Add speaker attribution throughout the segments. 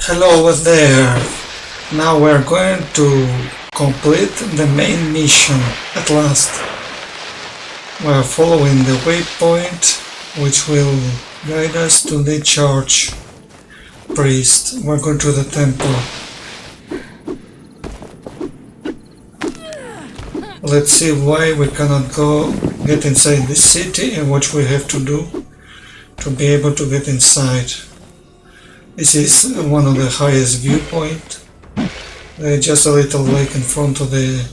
Speaker 1: Hello over there. Now we're going to complete the main mission at last. We're following the waypoint which will guide us to the church priest. We're going to the temple. Let's see why we cannot get inside the city and what we have to do to be able to get inside. This is one of the highest viewpoint. There's just a little lake in front of the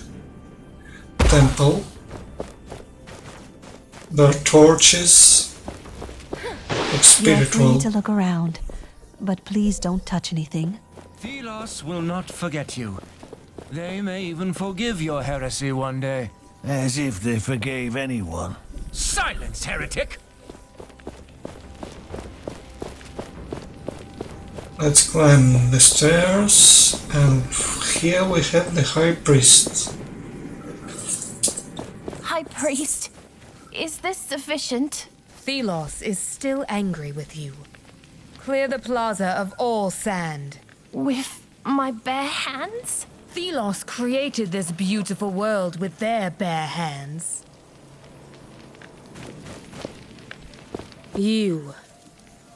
Speaker 1: temple. There are torches. It's spiritual.
Speaker 2: You're free to look around, but please don't touch anything.
Speaker 3: Thelos will not forget you. They may even forgive your heresy one day.
Speaker 4: As if they forgave anyone.
Speaker 3: Silence, heretic!
Speaker 1: Let's climb the stairs, and here we have the High Priest.
Speaker 5: High Priest, is this sufficient?
Speaker 6: Thelos is still angry with you. Clear the plaza of all sand.
Speaker 5: With my bare hands?
Speaker 6: Thelos created this beautiful world with their bare hands.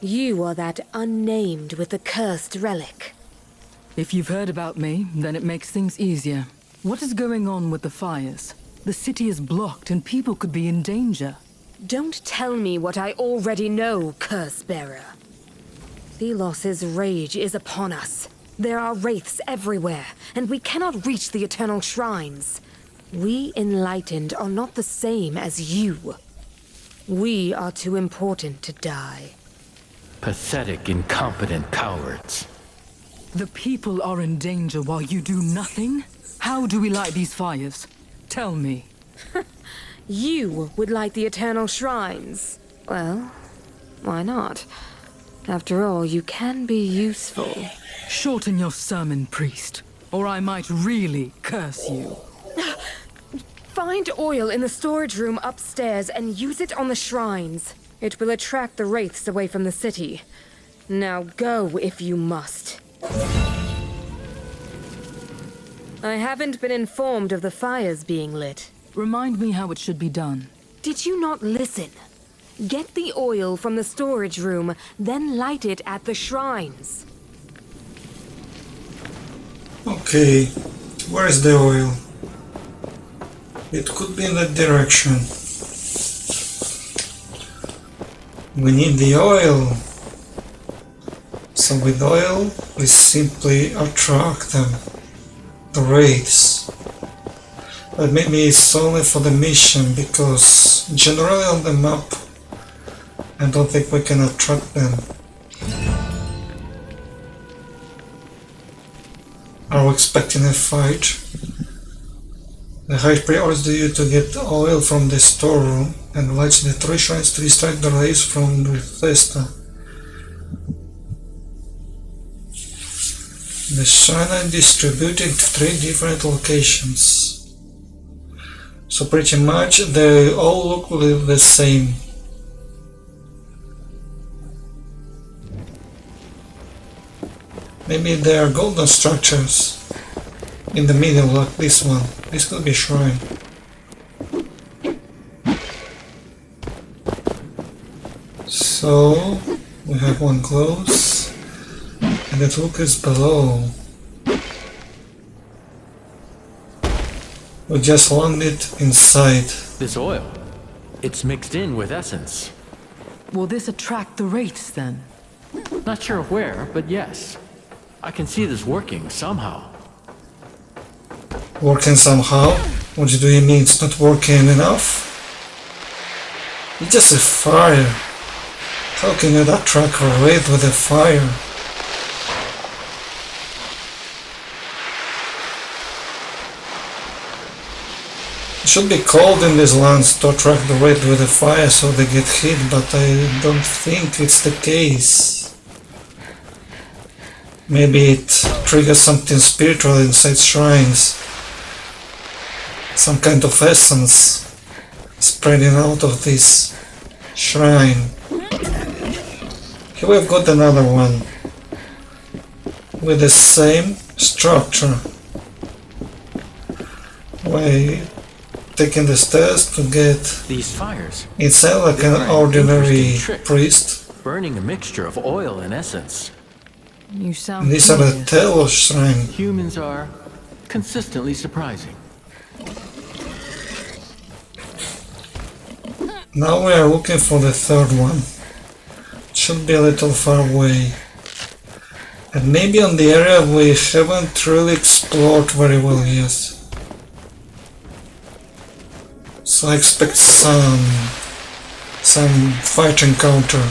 Speaker 6: You are that unnamed with the cursed relic.
Speaker 7: If you've heard about me, then it makes things easier. What is going on with the fires? The city is blocked and people could be in danger.
Speaker 6: Don't tell me what I already know, Curse-bearer. Thelos' rage is upon us. There are wraiths everywhere, and we cannot reach the eternal shrines. We enlightened are not the same as you. We are too important to die.
Speaker 8: Pathetic, incompetent cowards.
Speaker 7: The people are in danger while you do nothing? How do we light these fires? Tell me.
Speaker 6: You would light the eternal shrines. Well, why not? After all, you can be useful.
Speaker 7: Shorten your sermon, priest, or I might really curse you.
Speaker 6: Find oil in the storage room upstairs and use it on the shrines. It will attract the wraiths away from the city. Now go if you must. I haven't been informed of the fires being lit.
Speaker 7: Remind me how it should be done.
Speaker 6: Did you not listen? Get the oil from the storage room, then light it at the shrines.
Speaker 1: Okay, where is the oil? It could be in that direction. We need the oil. So with oil, we simply attract them, the wraiths. But maybe it's only for the mission, because generally on the map, I don't think we can attract them. Are we expecting a fight? The High Priest orders you to get oil from the storeroom and light the 3 shrines to distract the rays from the Festa. The shrines are distributed to 3 different locations. So pretty much they all look the same. Maybe they are golden structures in the middle, like this one. This could be a shrine. So we have one close, and the hook is below. We just landed inside.
Speaker 8: This oil, it's mixed in with essence.
Speaker 7: Will this attract the wraiths then?
Speaker 8: Not sure where, but yes. I can see this working somehow.
Speaker 1: Working somehow? What do you mean it's not working enough? It's just a fire. How can you attract a wraith with a fire? It should be cold in these lands to attract the wraith with a fire so they get hit, but I don't think it's the case. Maybe it triggers something spiritual inside shrines. Some kind of essence spreading out of this shrine. Here we've got another one. with the same structure. By taking the stairs to get
Speaker 8: These fires,
Speaker 1: inside like
Speaker 8: They are
Speaker 1: an
Speaker 8: an
Speaker 1: ordinary
Speaker 8: interesting trick.
Speaker 1: priest.
Speaker 8: burning a mixture of oil and essence.
Speaker 7: You sound
Speaker 1: And these are the
Speaker 7: curious.
Speaker 1: Telos shrine.
Speaker 8: Humans are consistently surprising.
Speaker 1: Now we are looking for the third one. Should be a little far away. And maybe on the area we haven't really explored very well yet. So I expect some fight encounter.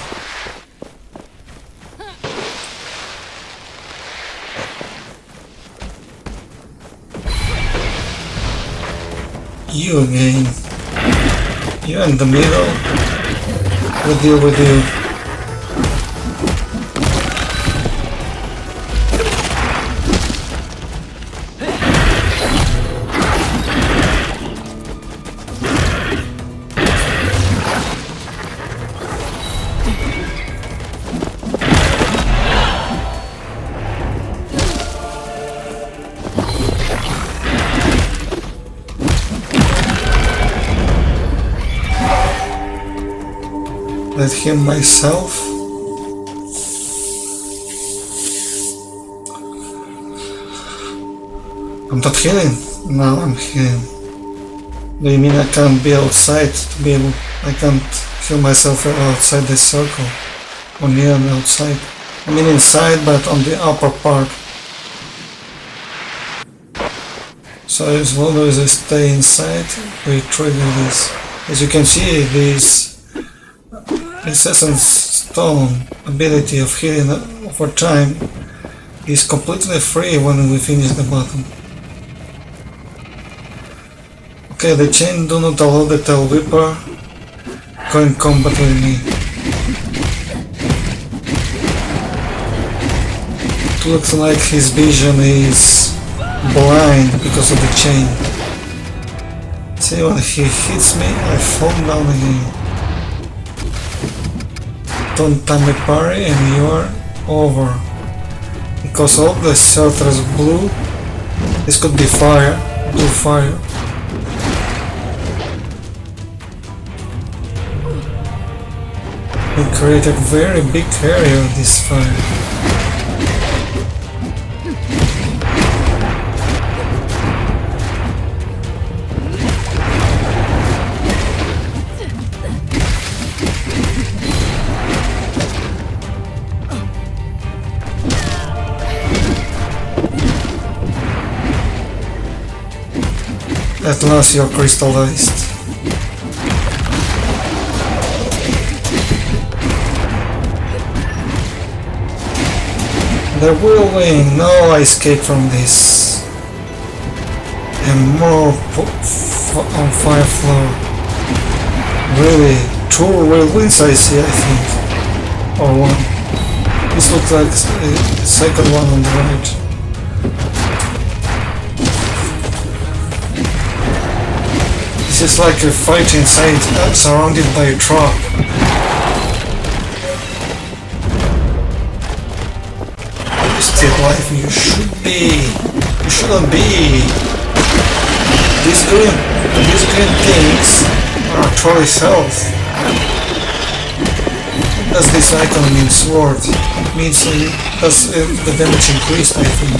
Speaker 1: You again. You in the middle. We'll deal with you. Let him myself. I'm not healing. Now I'm healing. Do you mean I can't be outside to be able? I can't heal myself outside the circle, or near and outside. I mean inside, but on the upper part. So as long as I stay inside, we trigger this. As you can see, this Essence Stone ability of healing over time is completely free when we finish the bottom. Okay, the chain do not allow the tail whipper go in combat with me. It looks like his vision is blind because of the chain. See, when he hits me, I fall down again. Don't time me parry and you are over. Because all the shelter is blue, this could be fire, blue fire. We create a very big area of this fire. At last you're crystallized. The whirlwind, no escape from this. And more on fire floor. Really, 2 whirlwinds I see, I think. Or 1. This looks like the second one on the right. This is like a fight inside, surrounded by a trap. You're still alive, you should be. You shouldn't be. These green things are actually health. What does this icon mean, sword? It means does the damage increased, I think.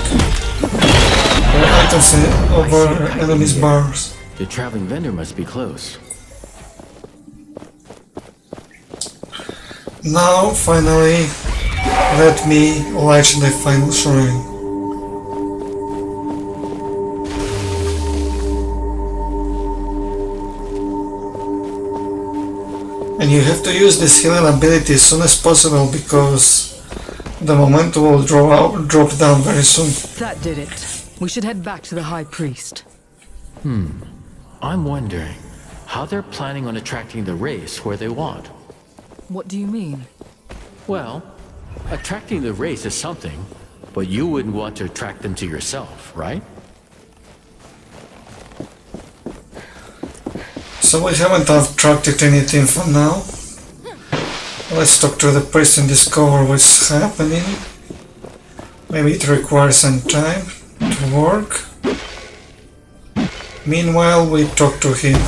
Speaker 1: Or icons over enemies' bars.
Speaker 8: The traveling vendor must be close.
Speaker 1: Now, finally, let me light the final shrine. And you have to use this healing ability as soon as possible because the momentum will drop down very soon.
Speaker 7: That did it. We should head back to the High Priest.
Speaker 8: I'm wondering how they're planning on attracting the race where they want.
Speaker 7: What do you mean?
Speaker 8: Well, attracting the race is something, but you wouldn't want to attract them to yourself, right?
Speaker 1: So we haven't attracted anything for now. Let's talk to the priest and discover what's happening. Maybe it requires some time to work. Meanwhile, we talk to him.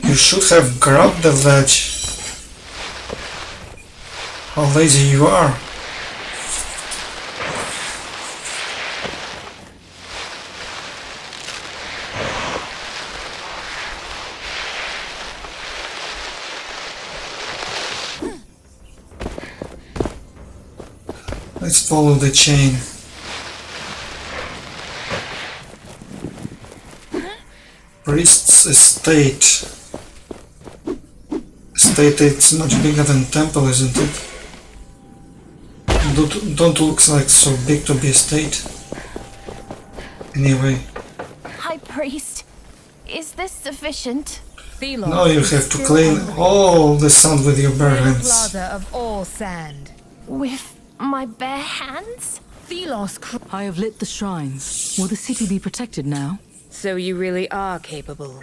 Speaker 1: You should have grabbed the ledge. How lazy you are. Let's follow the chain. Priest's estate. Estate, it's much bigger than temple, isn't it? Don't look like so big to be estate. Anyway.
Speaker 5: High Priest, is this sufficient?
Speaker 1: Now you have to clean all the sand with your bare hands.
Speaker 6: Plaza of all sand.
Speaker 5: With my bare hands?
Speaker 7: I have lit the shrines. Will the city be protected now?
Speaker 6: So you really are capable.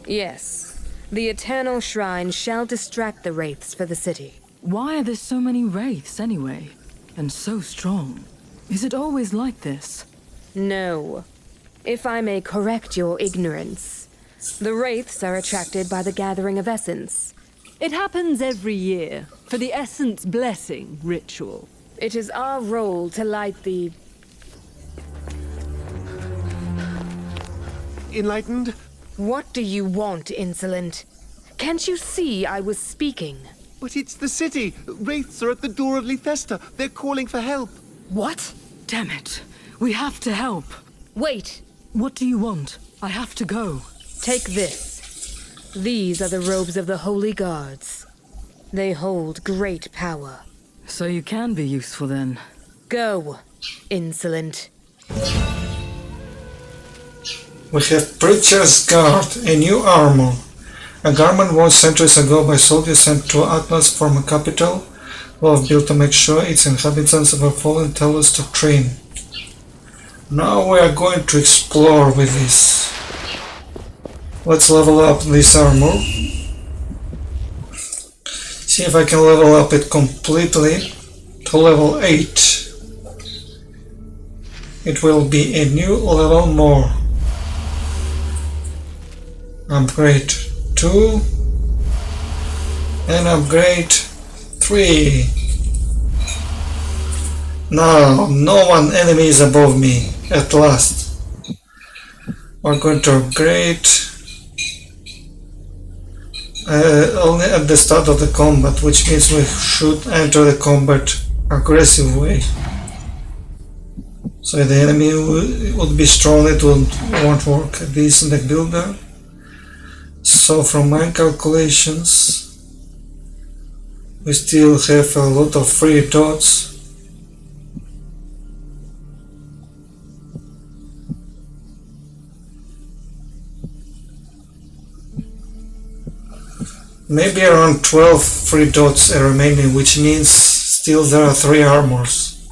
Speaker 6: Yes. The Eternal Shrine shall distract the wraiths for the city.
Speaker 7: Why are there so many wraiths anyway? And so strong? Is it always like this?
Speaker 6: No. If I may correct your ignorance, the wraiths are attracted by the gathering of essence.
Speaker 9: It happens every year, for the Essence Blessing ritual.
Speaker 6: It is our role to light the...
Speaker 10: Enlightened?
Speaker 6: What do you want, insolent? Can't you see I was speaking?
Speaker 10: But it's the city. Wraiths are at the door of Lethesta. They're calling for help.
Speaker 6: What?
Speaker 7: Damn it. We have to help.
Speaker 6: Wait.
Speaker 7: What do you want? I have to go.
Speaker 6: Take this. These are the robes of the Holy Guards. They hold great power.
Speaker 7: So you can be useful then.
Speaker 6: Go, insolent.
Speaker 1: We have Preacher's Guard, a new armor. A garment worn centuries ago by soldiers sent to Atlas from a capital, love built to make sure its inhabitants of a fallen tellers to train. Now we are going to explore with this. Let's level up this armor. See if I can level up it completely to level 8. It will be a new level more. Upgrade 2 and upgrade 3. Now no one enemy is above me at last. We're going to upgrade only at the start of the combat, which means we should enter the combat aggressive way. So if the enemy would be strong, it won't work. This is the builder. So from my calculations, we still have a lot of free dots. Maybe around 12 free dots are remaining, which means still there are 3 armors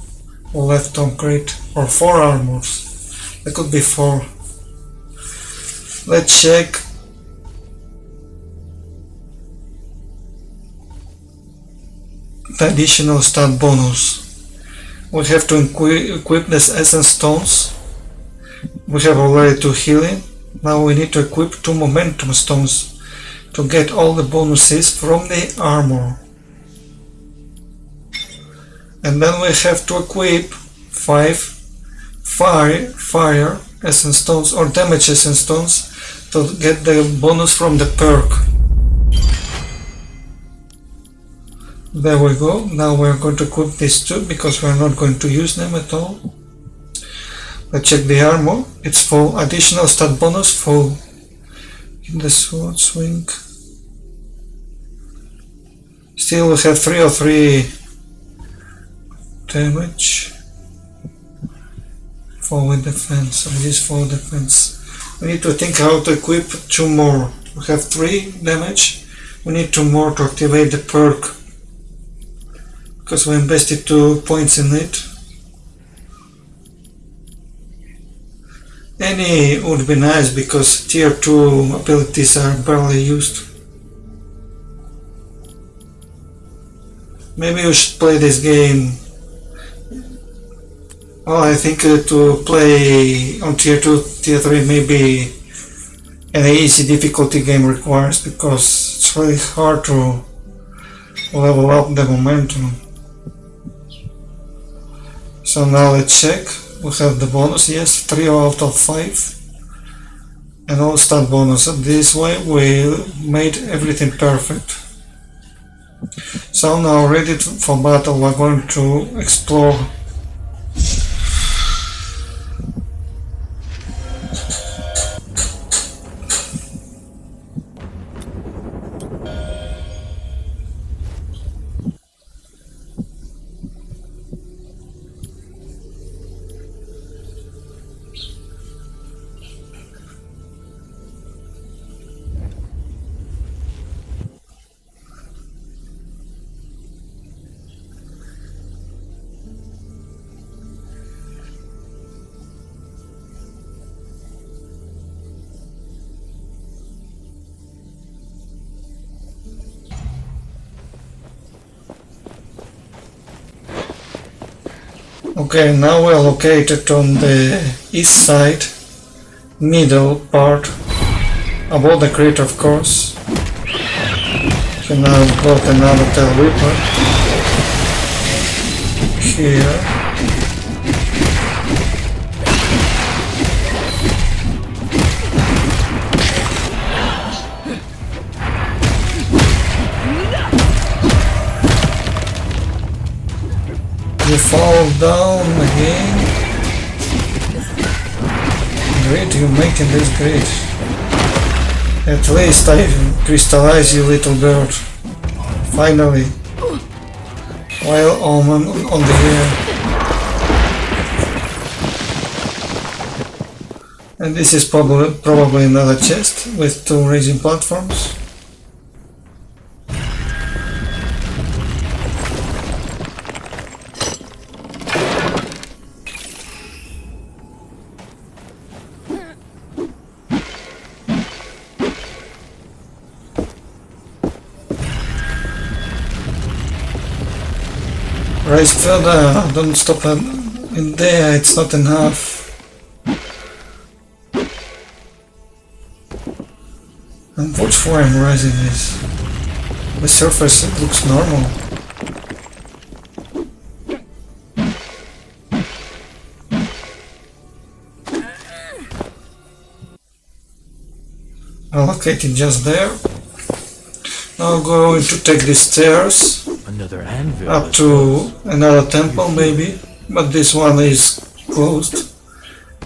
Speaker 1: left to upgrade, or 4 armors. There could be 4. Let's check. The additional stat bonus. We have to equip these essence stones. We have already 2 healing. Now we need to equip 2 momentum stones to get all the bonuses from the armor. And then we have to equip 5 fire essence stones or damage essence stones to get the bonus from the perk. There we go. Now we're going to equip these 2 because we're not going to use them at all. Let's check the armor. It's full. Additional stat bonus full. In the sword swing. Still we have 3 or 3 damage. Forward defense. So it is forward defense. We need to think how to equip 2 more. We have 3 damage. We need 2 more to activate the perk. Because we invested 2 points in it. Any would be nice because tier 2 abilities are barely used. Maybe you should play this game Oh, I think to play on tier 2, tier 3 maybe an easy difficulty game requires, because it's really hard to level up the momentum. So now let's check. We have the bonus, yes, 3 out of 5. And all stat bonus. This way we made everything perfect. So now ready for battle, we're going to explore. Okay, now we're located on the east side, middle part, above the crater of course. Okay, now I've got another tail reaper here. You fall down again. Great, you're making this great. At least I crystallize you, little bird. Finally. While on the air. And this is probably another chest with 2 raising platforms. Rise further, don't stop in there, it's not enough. And watch where I'm rising this. The surface looks normal. I'll locate it just there. Now I'm going to take the stairs.
Speaker 8: Another anvil.
Speaker 1: Up to another temple maybe, but this one is closed.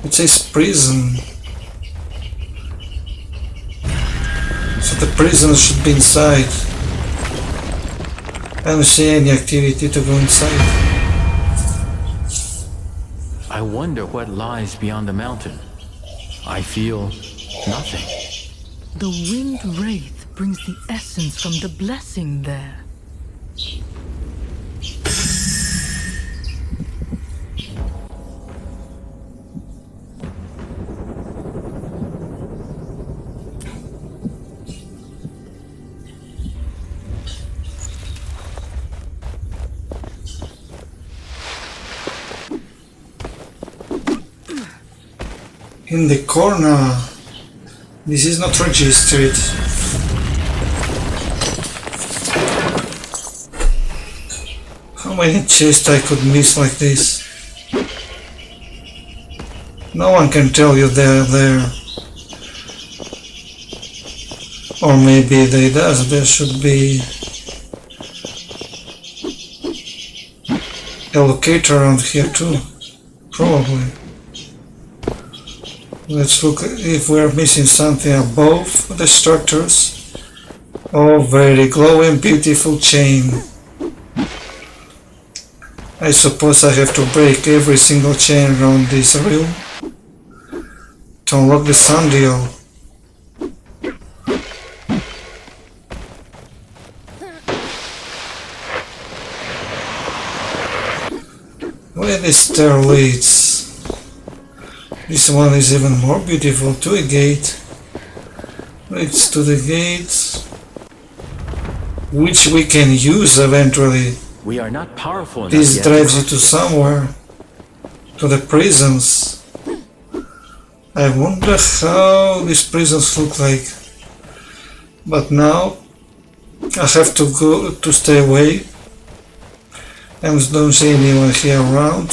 Speaker 1: It says prison. So the prison should be inside. I don't see any activity to go inside.
Speaker 8: I wonder what lies beyond the mountain. I feel nothing.
Speaker 7: The winged wraith brings the essence from the blessing there.
Speaker 1: In the corner, this is not registered. How many chests I could miss like this? No one can tell you they're there. Or maybe they does, there should be a locator around here too. Probably. Let's look if we're missing something above the structures. Oh, very glowing, beautiful chain. I suppose I have to break every single chain around this room to unlock the sun deal. Where this stair leads? This one is even more beautiful, to a gate. Leads to the gates, which we can use eventually.
Speaker 8: We are not powerful enough
Speaker 1: This
Speaker 8: yet.
Speaker 1: drives you to somewhere. to the prisons. I wonder how these prisons look like. But now I have to go to stay away. I don't see anyone here around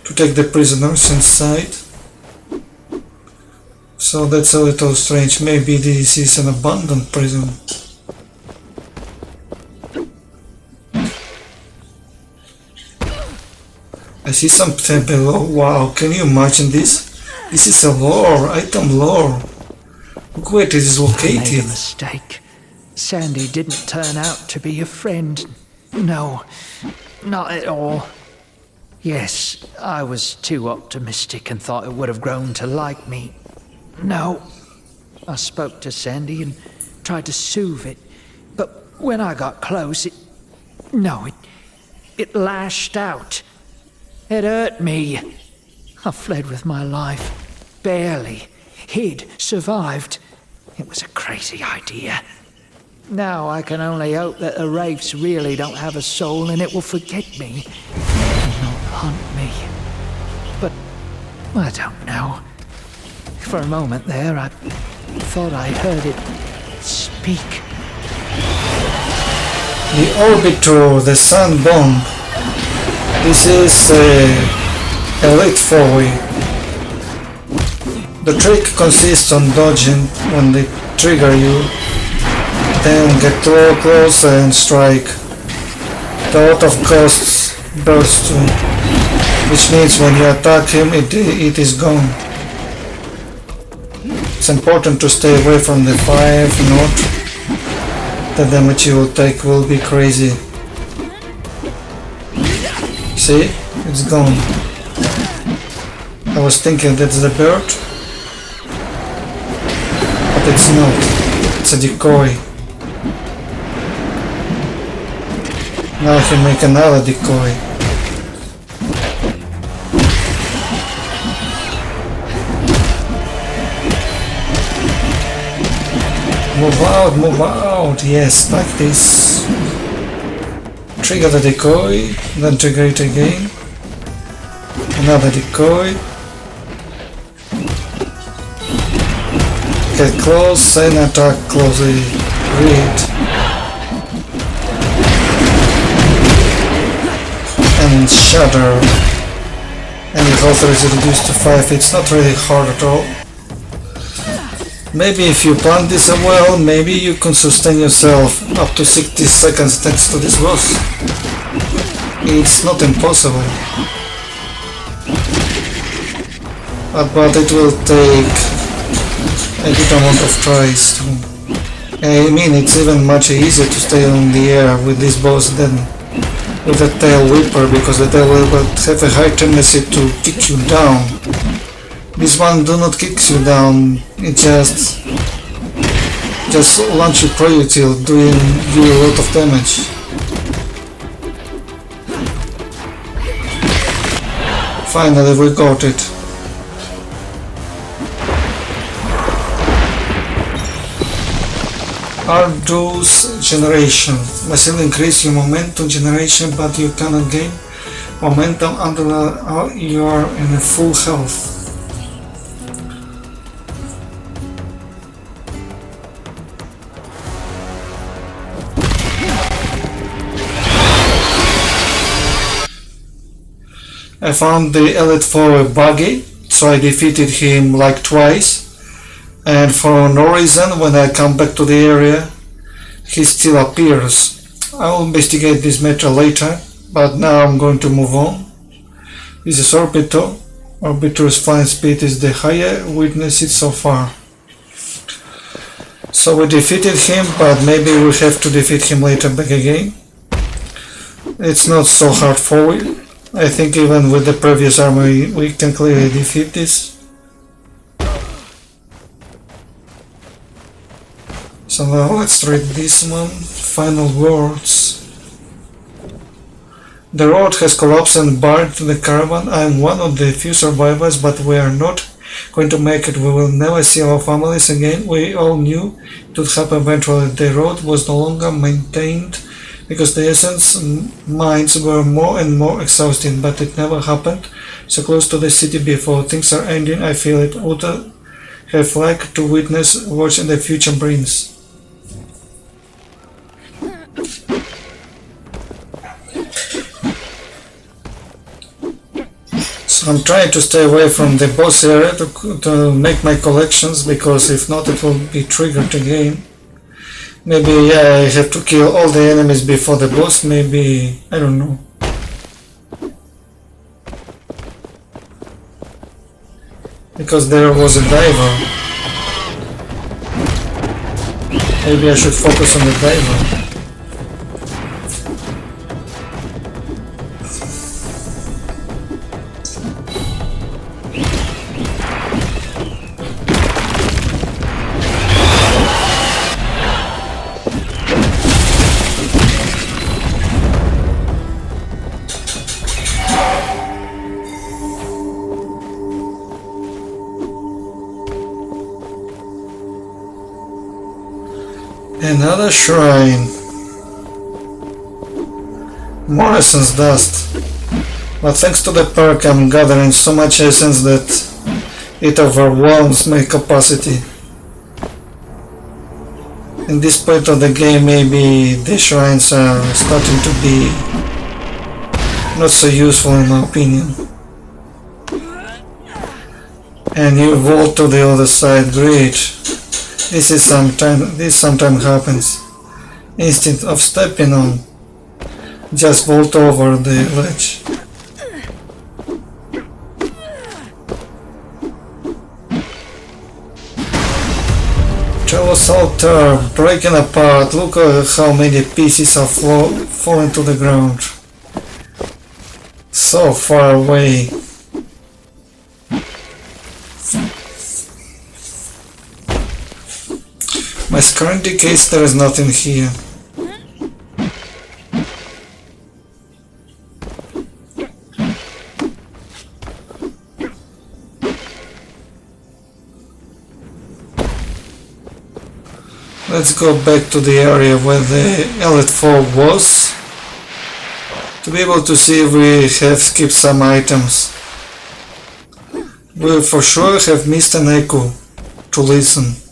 Speaker 1: to take the prisoners inside. So that's a little strange. Maybe this is an abandoned prison. I see something below. Wow, can you imagine this? This is a lore, item lore. Look where it is
Speaker 11: I made
Speaker 1: located.
Speaker 11: a mistake. Sandy didn't turn out to be a friend. No, not at all. Yes, I was too optimistic and thought it would have grown to like me. No, I spoke to Sandy and tried to soothe it, but when I got close, it lashed out. It hurt me. I fled with my life. Barely. Hid. Survived. It was a crazy idea. Now I can only hope that the wraiths really don't have a soul and it will forget me and not hunt me. But I don't know. For a moment there, I thought I heard it speak.
Speaker 1: The Orbitor, the Sun Bomb. This is elite foray. The trick consists on dodging when they trigger you, then get real close and strike. The lot of costs burst too, which means when you attack him it is gone. It's important to stay away from the fire, if not, the damage you will take will be crazy. See? It's gone. I was thinking that's the bird, but it's not. It's a decoy. Now I can make another decoy. Move out, yes, like this. Trigger the decoy, then trigger it again. Another decoy. Get close and attack closely. Read. And shatter. And your health is reduced to 5. It's not really hard at all. Maybe if you plan this well, maybe you can sustain yourself up to 60 seconds thanks to this boss. It's not impossible. But it will take a good amount of tries too. I mean, it's even much easier to stay on the air with this boss than with the tail whipper, because the tail whipper have a high tendency to kick you down. This one do not kick you down, it just launch a projectile doing you a lot of damage. Finally we got it. Arduous generation. Massively increase your momentum generation, but you cannot gain momentum until you are in full health. I found the Elite Four buggy, so I defeated him like twice, and for no reason when I come back to the area he still appears. I will investigate this matter later, but now I'm going to move on. This is Orbitor. Orbitor's flying speed is the higher witnessed it so far. So we defeated him, but maybe we have to defeat him later back again. It's not so hard for you. I think even with the previous armor we can clearly defeat this. So now let's read this one. Final words. The road has collapsed and buried the caravan. I am one of the few survivors, but we are not going to make it. We will never see our families again. We all knew it would happen eventually. The road was no longer maintained because the essence mines were more and more exhausting, but it never happened. So close to the city before things are ending, I feel it would have liked to witness what the future brings. So I'm trying to stay away from the boss area to make my collections, because if not it will be triggered again. Maybe I have to kill all the enemies before the boss, maybe, I don't know. Because there was a diver. Maybe I should focus on the diver. Another shrine. More essence dust. But thanks to the perk I'm gathering so much essence that it overwhelms my capacity. In this point of the game maybe the shrines are starting to be not so useful in my opinion. And you vault to the other side, great. This sometimes happens. Instead of stepping on, just vault over the ledge. Chalice altar breaking apart. Look at how many pieces have fallen to the ground. So far away. My scar indicates there is nothing here. Let's go back to the area where the Elite Four was, to be able to see if we have skipped some items. We for sure have missed an echo to listen.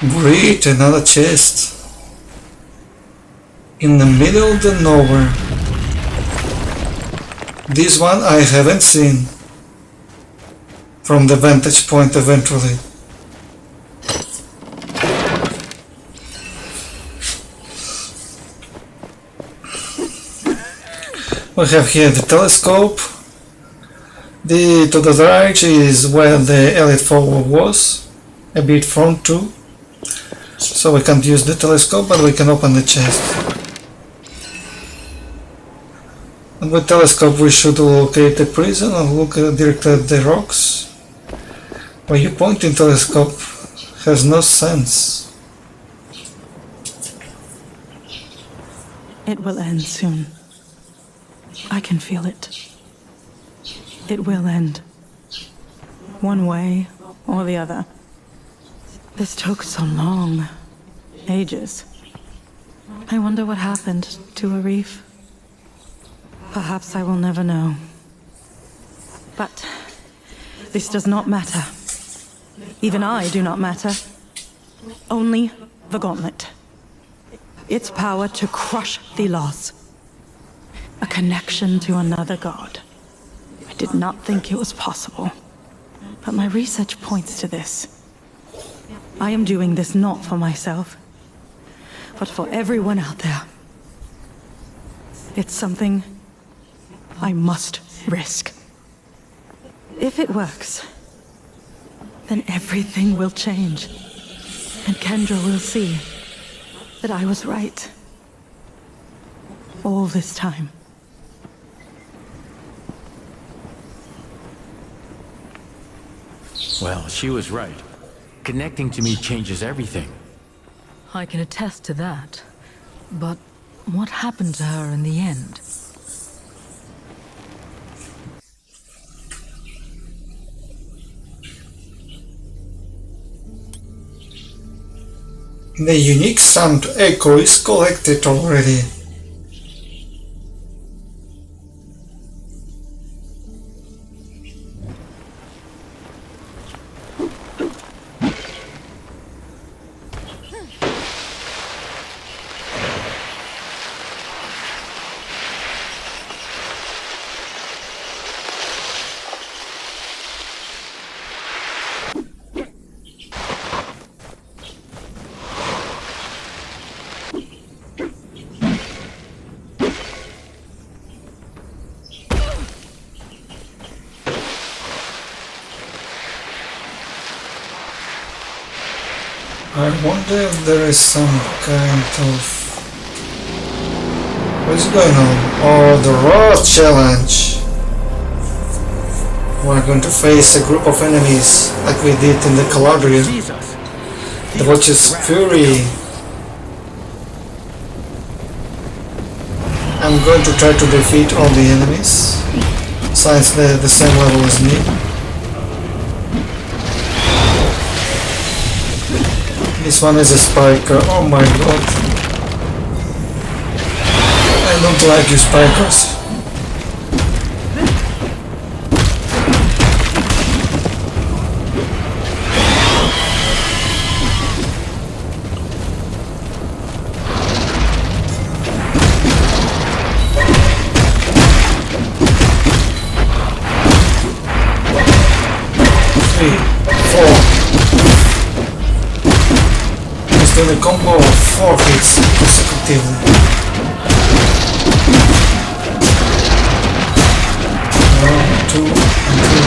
Speaker 1: Great, another chest. In the middle of the nowhere. This one I haven't seen. From the vantage point eventually. We have here the telescope. To the right is where the Elite Four was. A bit from too. So we can't use the telescope, but we can open the chest. And with telescope we should locate the prison and look directly at the rocks. Where you point in telescope has no sense.
Speaker 2: It will end soon. I can feel it. It will end. One way or the other. This took so long. Ages. I wonder what happened to a reef. Perhaps I will never know. But this does not matter. Even I do not matter. Only the gauntlet. Its power to crush the loss. A connection to another god. I did not think it was possible. But my research points to this. I am doing this not for myself, but for everyone out there. It's something I must risk. If it works, then everything will change, and Kendra will see that I was right all this time.
Speaker 8: Well, she was right. Connecting to me changes everything.
Speaker 7: I can attest to that. But what happened to her in the end?
Speaker 1: The unique sound echo is collected already. I wonder if there is some kind of... What's going on? Oh, the Raw Challenge! We're going to face a group of enemies like we did in the Calabria. The Watch's Fury. I'm going to try to defeat all the enemies, since they're the same level as me. This one is a spiker. Oh my god. I don't like you spikers. Doing a combo of 4 hits consecutively. 1, 2, and 3.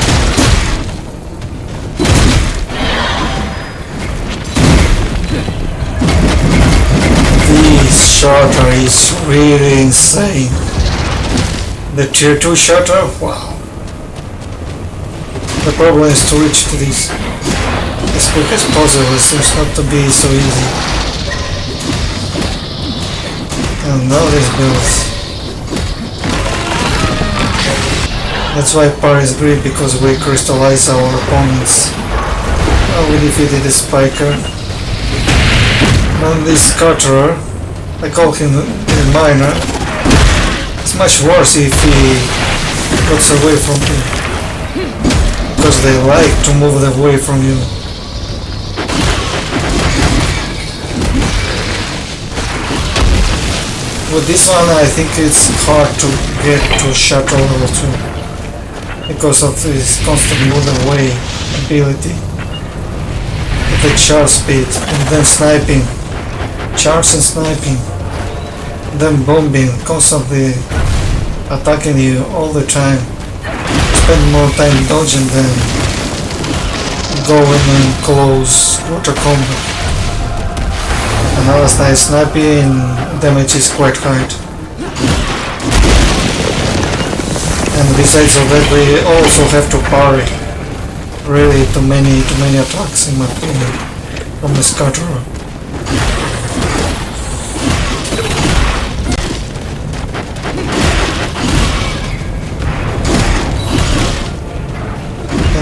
Speaker 1: This shutter is really insane. The tier 2 shutter, wow. The problem is to reach to this as quick as possible. It seems not to be so easy. And now these builds. That's why Par is great, because we crystallize our opponents. Now we defeated the Spiker. Now this Cutterer, I call him the Miner. It's much worse if he looks away from you, because they like to move away from you. With this one I think it's hard to get to shuttle level 2 because of this constant move away ability with the charge speed and then sniping, charge and sniping, then bombing, constantly attacking you all the time. Spend more time dodging than going in close quarter combat. Another nice sniping, damage is quite high. And besides of that, we also have to parry really too many attacks, in my opinion, from the Scatterer.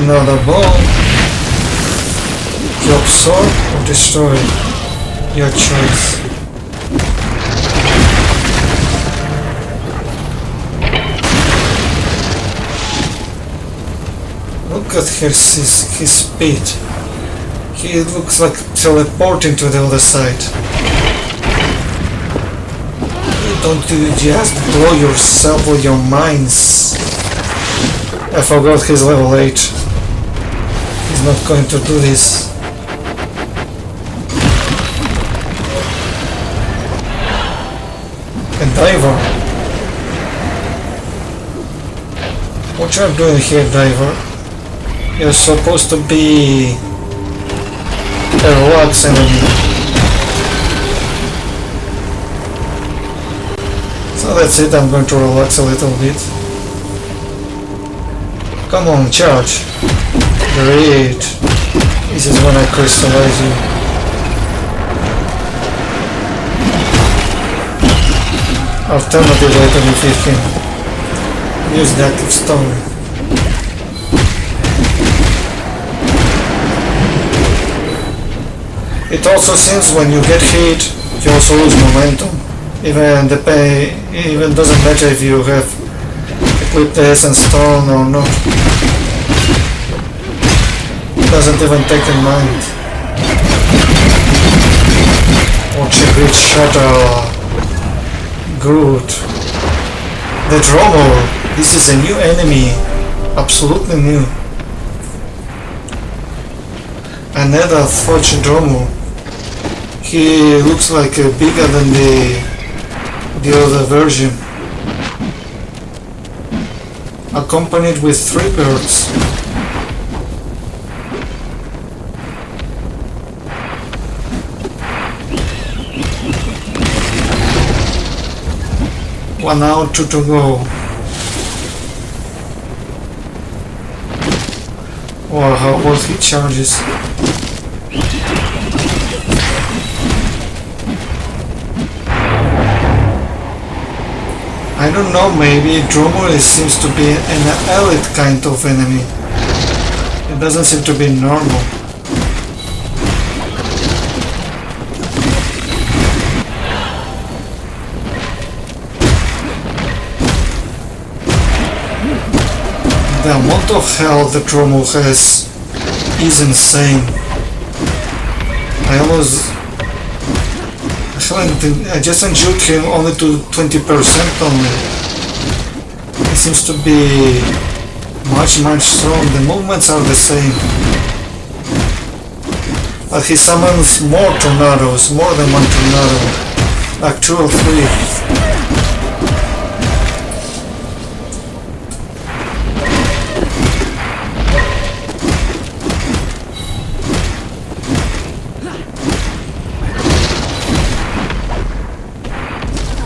Speaker 1: Another bomb. You absorb or destroy. Your choice. Look at his speed. He looks like teleporting to the other side. Don't you just blow yourself with your minds? I forgot he's level 8. He's not going to do this. A diver. What you're doing here, diver? You're supposed to be a relax enemy. So that's it, I'm going to relax a little bit. Come on, charge. Great. This is when I crystallize you. Alternative way to defeat him. Use the active stone. It also seems when you get hit, you also lose momentum. Even doesn't matter if you have equipped the essence stone or not. It doesn't even take in mind. Watch a great shatter. Good. The drummer. This is a new enemy. Absolutely new. Another fortune drummer. He looks like bigger than the other version. Accompanied with 3 birds. One out, 2 to go. Wow, how was he charges? I don't know, maybe Dromore seems to be an elite kind of enemy. It doesn't seem to be normal. The amount of health that Dromore has is insane. I just injured him only to 20% only. He seems to be much strong. The movements are the same. But he summons more tornadoes, more than 1 tornado. Like 2 or 3.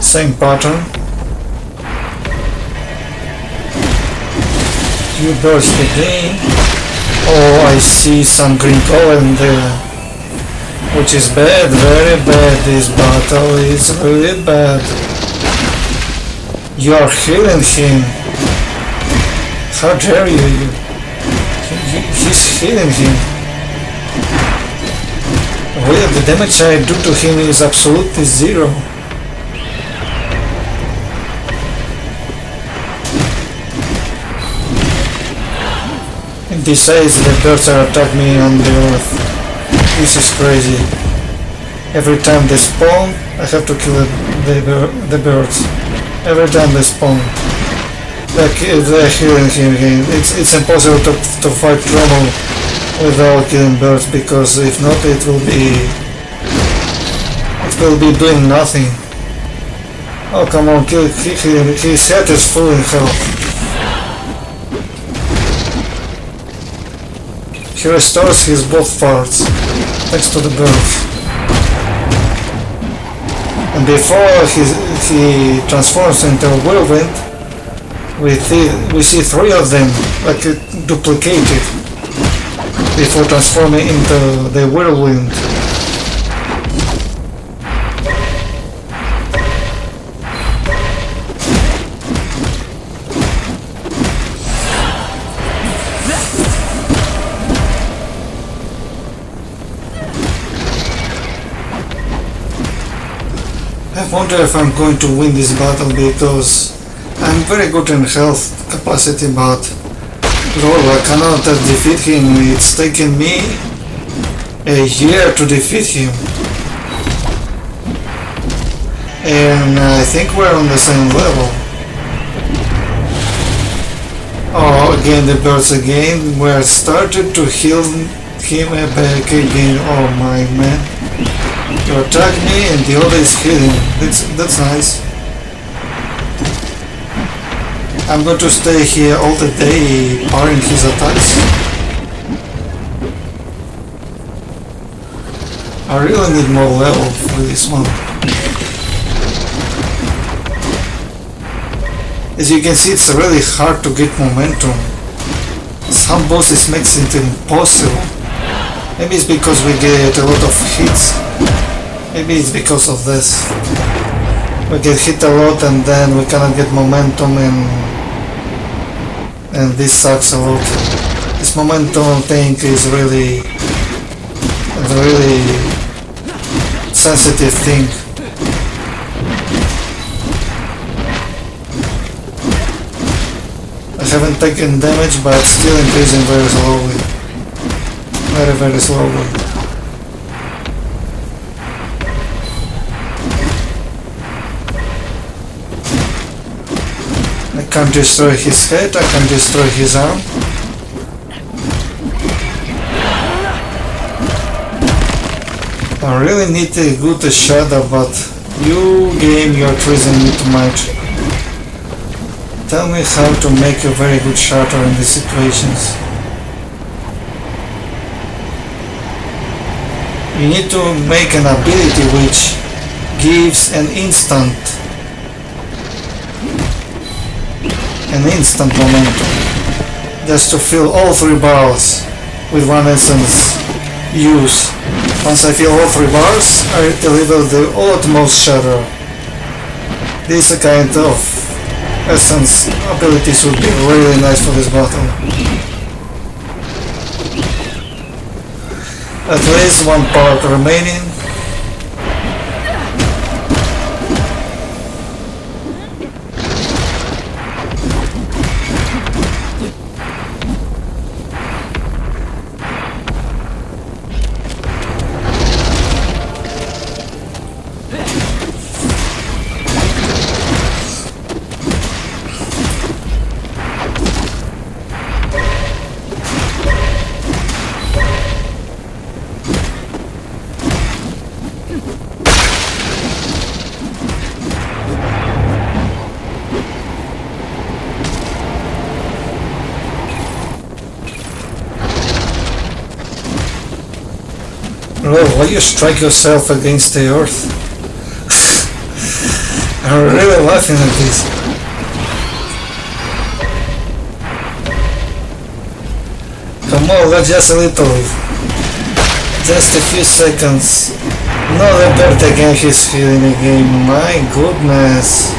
Speaker 1: Same pattern. You burst again. Oh, I see some green golem there. Which is bad, very bad. This battle is really bad. You are healing him. How dare you? He's healing him. Well, the damage I do to him is absolutely 0. Besides, the birds are attacking me on the earth. This is crazy. Every time they spawn, I have to kill the birds. Every time they spawn. They're healing him again. It's impossible to fight trouble without killing birds, because if not it will be doing nothing. Oh, come on, kill him. His head is full in health. He restores his both parts, thanks to the birds. And before he transforms into a whirlwind, we see 3 of them, like duplicated, before transforming into the whirlwind. I wonder if I'm going to win this battle, because I'm very good in health capacity, but Lord, I cannot defeat him. It's taken me a year to defeat him. And I think we're on the same level. Oh, again the birds again. We're started to heal him back again. Oh my man. You attack me and the other is healing. That's nice. I'm going to stay here all the day parrying his attacks. I really need more level for this one. As you can see, it's really hard to get momentum. Some bosses makes it impossible. Maybe it's because we get a lot of hits. Maybe it's because of this. We get hit a lot and then we cannot get momentum, and this sucks a lot. This momentum thing is really a really sensitive thing. I haven't taken damage, but still increasing very slowly. Very slowly. I can't destroy his head, I can destroy his arm. I really need a good shadow, but you game, you're treating me too much. Tell me how to make a very good shatter in these situations. You need to make an ability which gives an instant momentum, just to fill all 3 bars with 1 essence use. Once I fill all 3 bars, I deliver the utmost shatter. This kind of essence abilities would be really nice for this battle. At least 1 part remaining. Lord, why you strike yourself against the earth? I'm really laughing at this. Come on, let's just a little. Just a few seconds. Not a bird again he's feeling again. My goodness.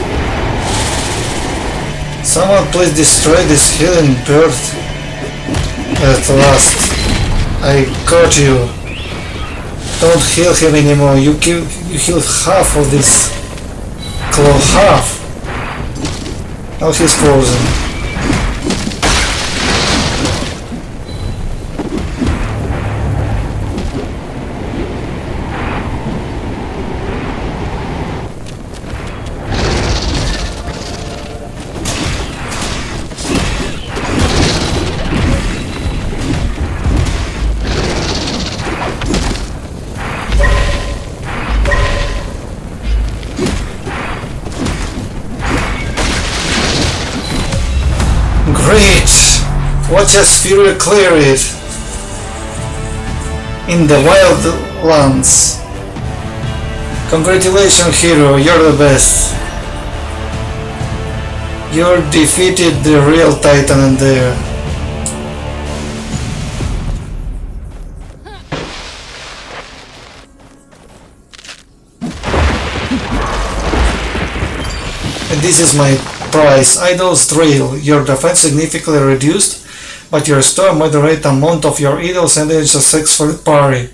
Speaker 1: Someone please destroy this healing bird. At last. I got you. Don't heal him anymore, you healed half of this claw, half. Now he's frozen. Great! Watch us Fury clear it! In the Wildlands! Congratulations, hero, you're the best! You defeated the real Titan in there. And this is my prize, Idol's Trail. Your defense significantly reduced, but you restore a moderate amount of your idol's energy successfully parry.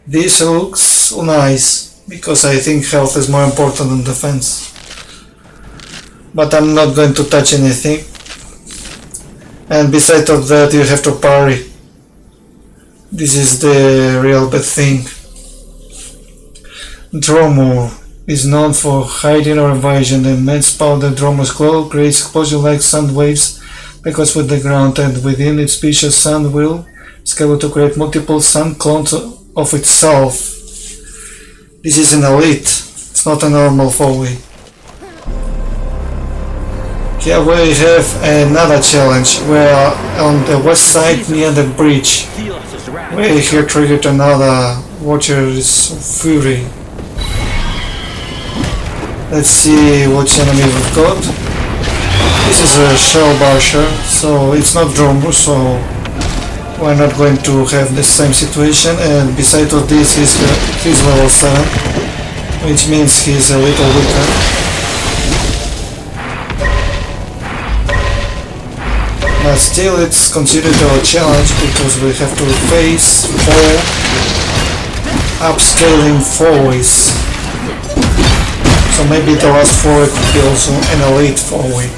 Speaker 1: This looks nice, because I think health is more important than defense. But I'm not going to touch anything. And besides of that, you have to parry. This is the real bad thing. Dromo is known for hiding or evasion. The immense power that Dromo's claw creates explosion-like sound waves because with the ground, and within its species sand will is able to create multiple sand clones of itself. This is an elite, it's not a normal foe. Here we have another challenge. We are on the west side near the bridge. We here triggered another Watcher's Fury. Let's see which enemy we've got. This is a shell basher, so it's not Drombus, so we're not going to have the same situation. And besides of this, he's level 7, which means he's a little weaker. But still it's considered a challenge because we have to face 4 upscaling fourways. So maybe the last fourway could be also an elite fourway.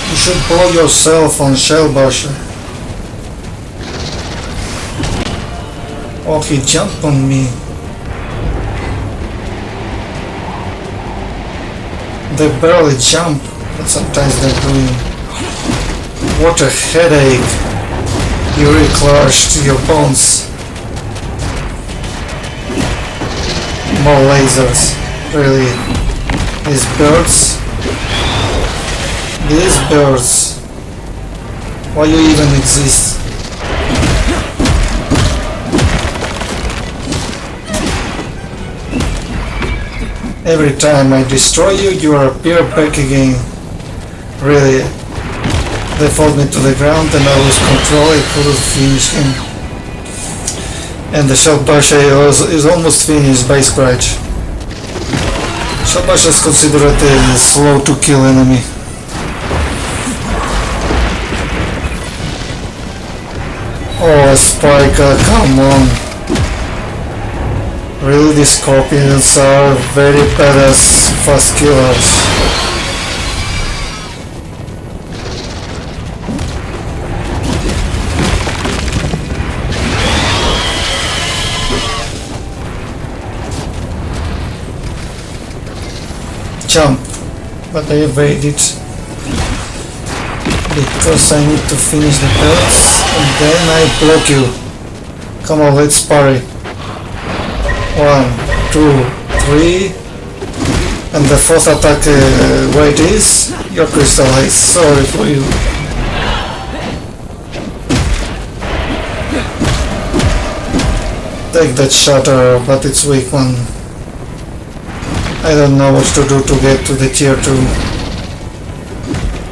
Speaker 1: You should blow yourself on Shell Basher. Oh, he jumped on me. They barely jump, but sometimes they're doing. What a headache. You really crushed your bones. More lasers. Really. These birds. These birds. Why you even exist? Every time I destroy you, you appear back again. Really. They followed me to the ground and I lost control. I couldn't finish him. And the Shellbasher is almost finished by scratch. Shellbasher is considered a slow to kill enemy. Oh, Spiker, come on. Really, these scorpions are very badass fast killers. Jump, but I evaded because I need to finish the birds and then I block you. Come on, let's parry. 1, 2, 3, and the 4th attack where it is, you're crystallized. Sorry for you. Take that shatter, but it's weak one. I don't know what to do to get to the tier 2.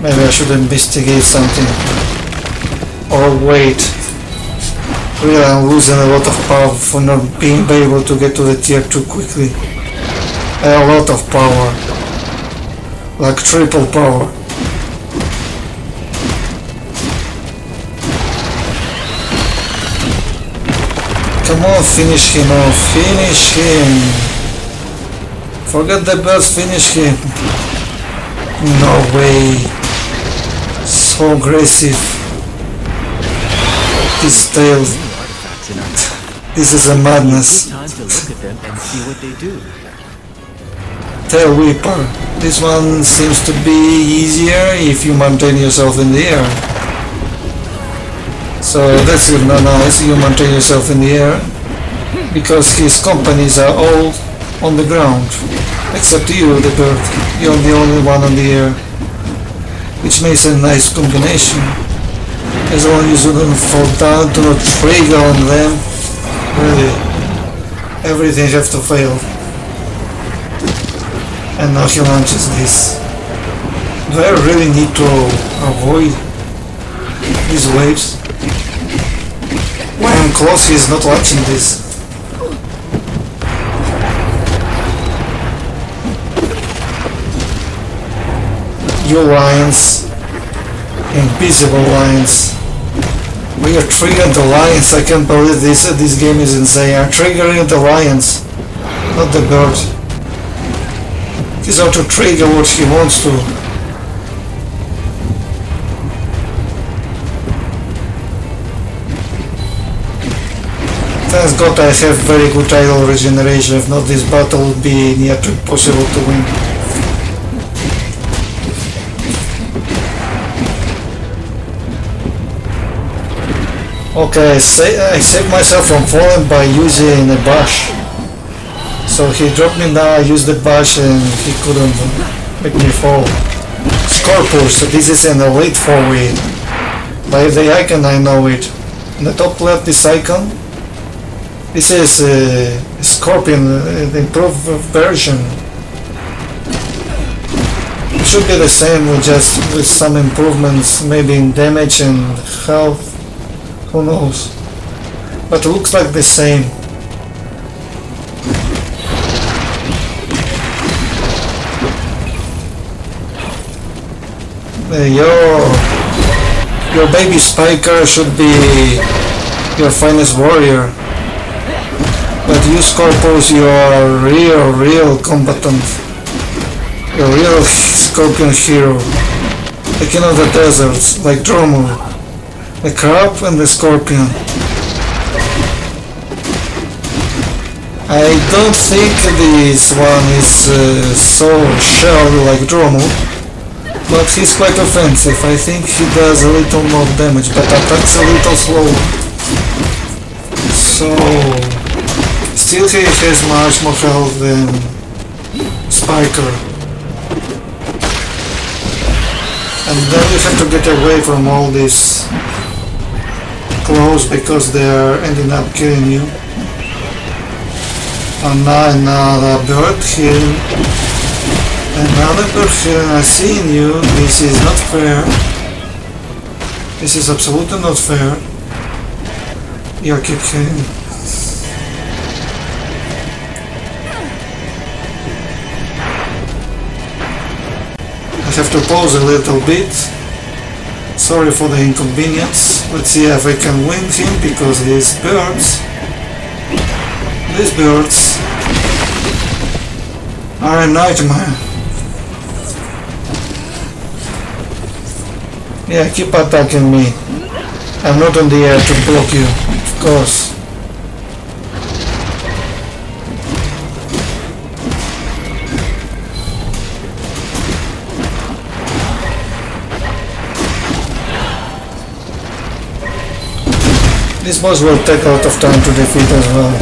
Speaker 1: Maybe I should investigate something. Or wait. Really, I'm losing a lot of power for not being able to get to the tier 2 quickly. A lot of power. Like triple power. Come on, finish him off. Finish him. Forget the birds, finish him. No way. So aggressive. His tail. This is a madness.
Speaker 8: Time to look at them and see what they do.
Speaker 1: Tail Whipper. This one seems to be easier if you maintain yourself in the air. So that's good, no, nice. You maintain yourself in the air because his companies are all on the ground, except you, the bird. You're the only one on the air, which makes a nice combination. As long as you don't fall down, do not trigger on them. Really, everything has to fail. And now he launches this. Do I really need to avoid these waves? When I'm close, he's not launching this. You lions, invisible lions. We are triggering the lions. I can't believe this. This game is insane. I'm triggering the lions, not the bird. He's out to trigger what he wants to. Thanks God I have very good idle regeneration. If not, this battle would be near to impossible to win. Okay, I saved myself from falling by using a bush. So he dropped me down, I used the bush and he couldn't make me fall. Scorpus, so this is an elite 4-wheel. By the icon I know it. In the top left this icon. This is Scorpion, the improved version. It should be the same, just with some improvements, maybe in damage and health. Who knows? But it looks like the same. Your baby Spiker should be your finest warrior. But you Scorpus, you are a real combatant. You're a real Scorpion hero. The king of the deserts, like Dromu. The crab and the scorpion. I don't think this one is so shelled like Dromu, but he's quite offensive. I think he does a little more damage, but attacks a little slower. So still he has much more health than Spiker. And then you have to get away from all these close because they are ending up killing you. And now another bird here. Another bird here. I see you. This is not fair. This is absolutely not fair. You keep killing. I have to pause a little bit. Sorry for the inconvenience. Let's see if I can win him because these birds are a nightmare. Yeah, keep attacking me. I'm not on the air to block you, of course. This boss will take a lot of time to defeat as well.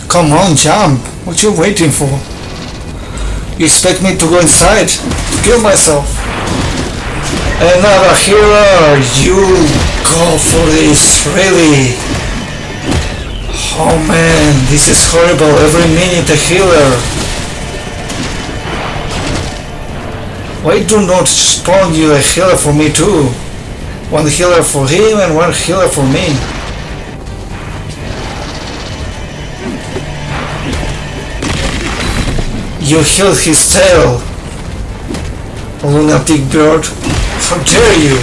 Speaker 1: Come on, jump! What you waiting for? You expect me to go inside? Kill myself? Another healer! You go for this, really? Oh man, this is horrible. Every minute a healer. Why do not spawn you a healer for me too? One healer for him and one healer for me. You healed his tail, lunatic bird. How dare you!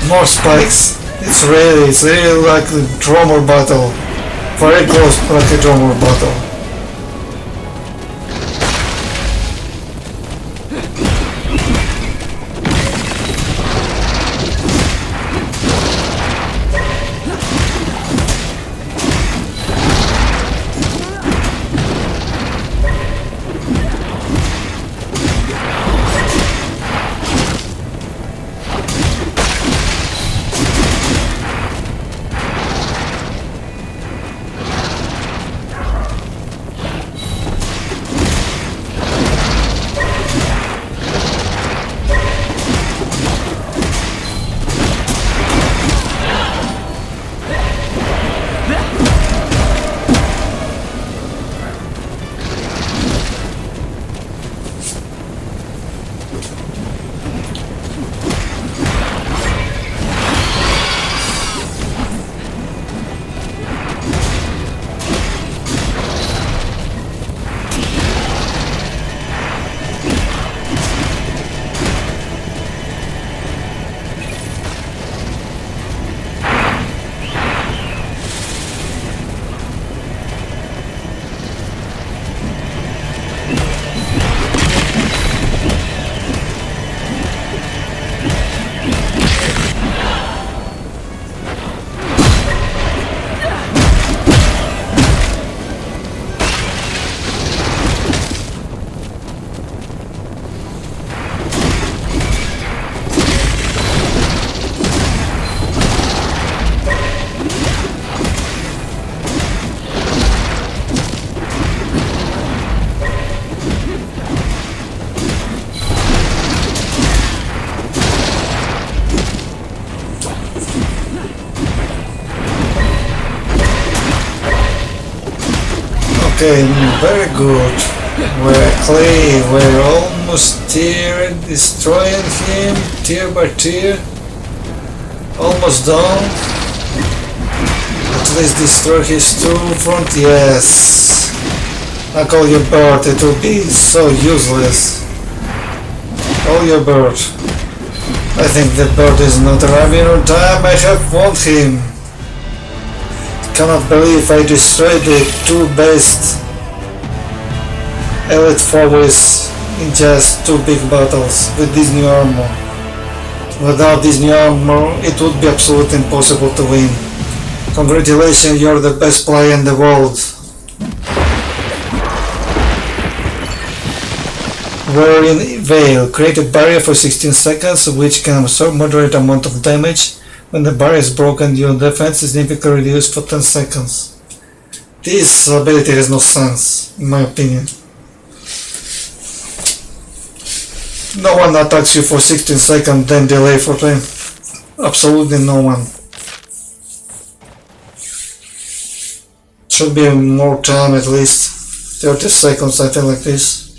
Speaker 1: More spikes. It's really like a drummer battle. Very close like a drummer battle. Okay, very good. We're almost there, destroying him tier by tier. Almost done. At least destroy his two front. Yes. I call your bird. It will be so useless. Call your bird. I think the bird is not arriving on time. I have won him. Cannot believe I destroyed the two best elite foes in just two big battles with this new armor. Without this new armor, it would be absolutely impossible to win. Congratulations, you're the best player in the world. Wearing Veil. Create a barrier for 16 seconds, which can absorb moderate amount of damage. When the barrier is broken, your defense is significantly reduced for 10 seconds. This ability has no sense, in my opinion. No one attacks you for 16 seconds, then delay for them. Absolutely no one. Should be more time, at least 30 seconds, I think, like this.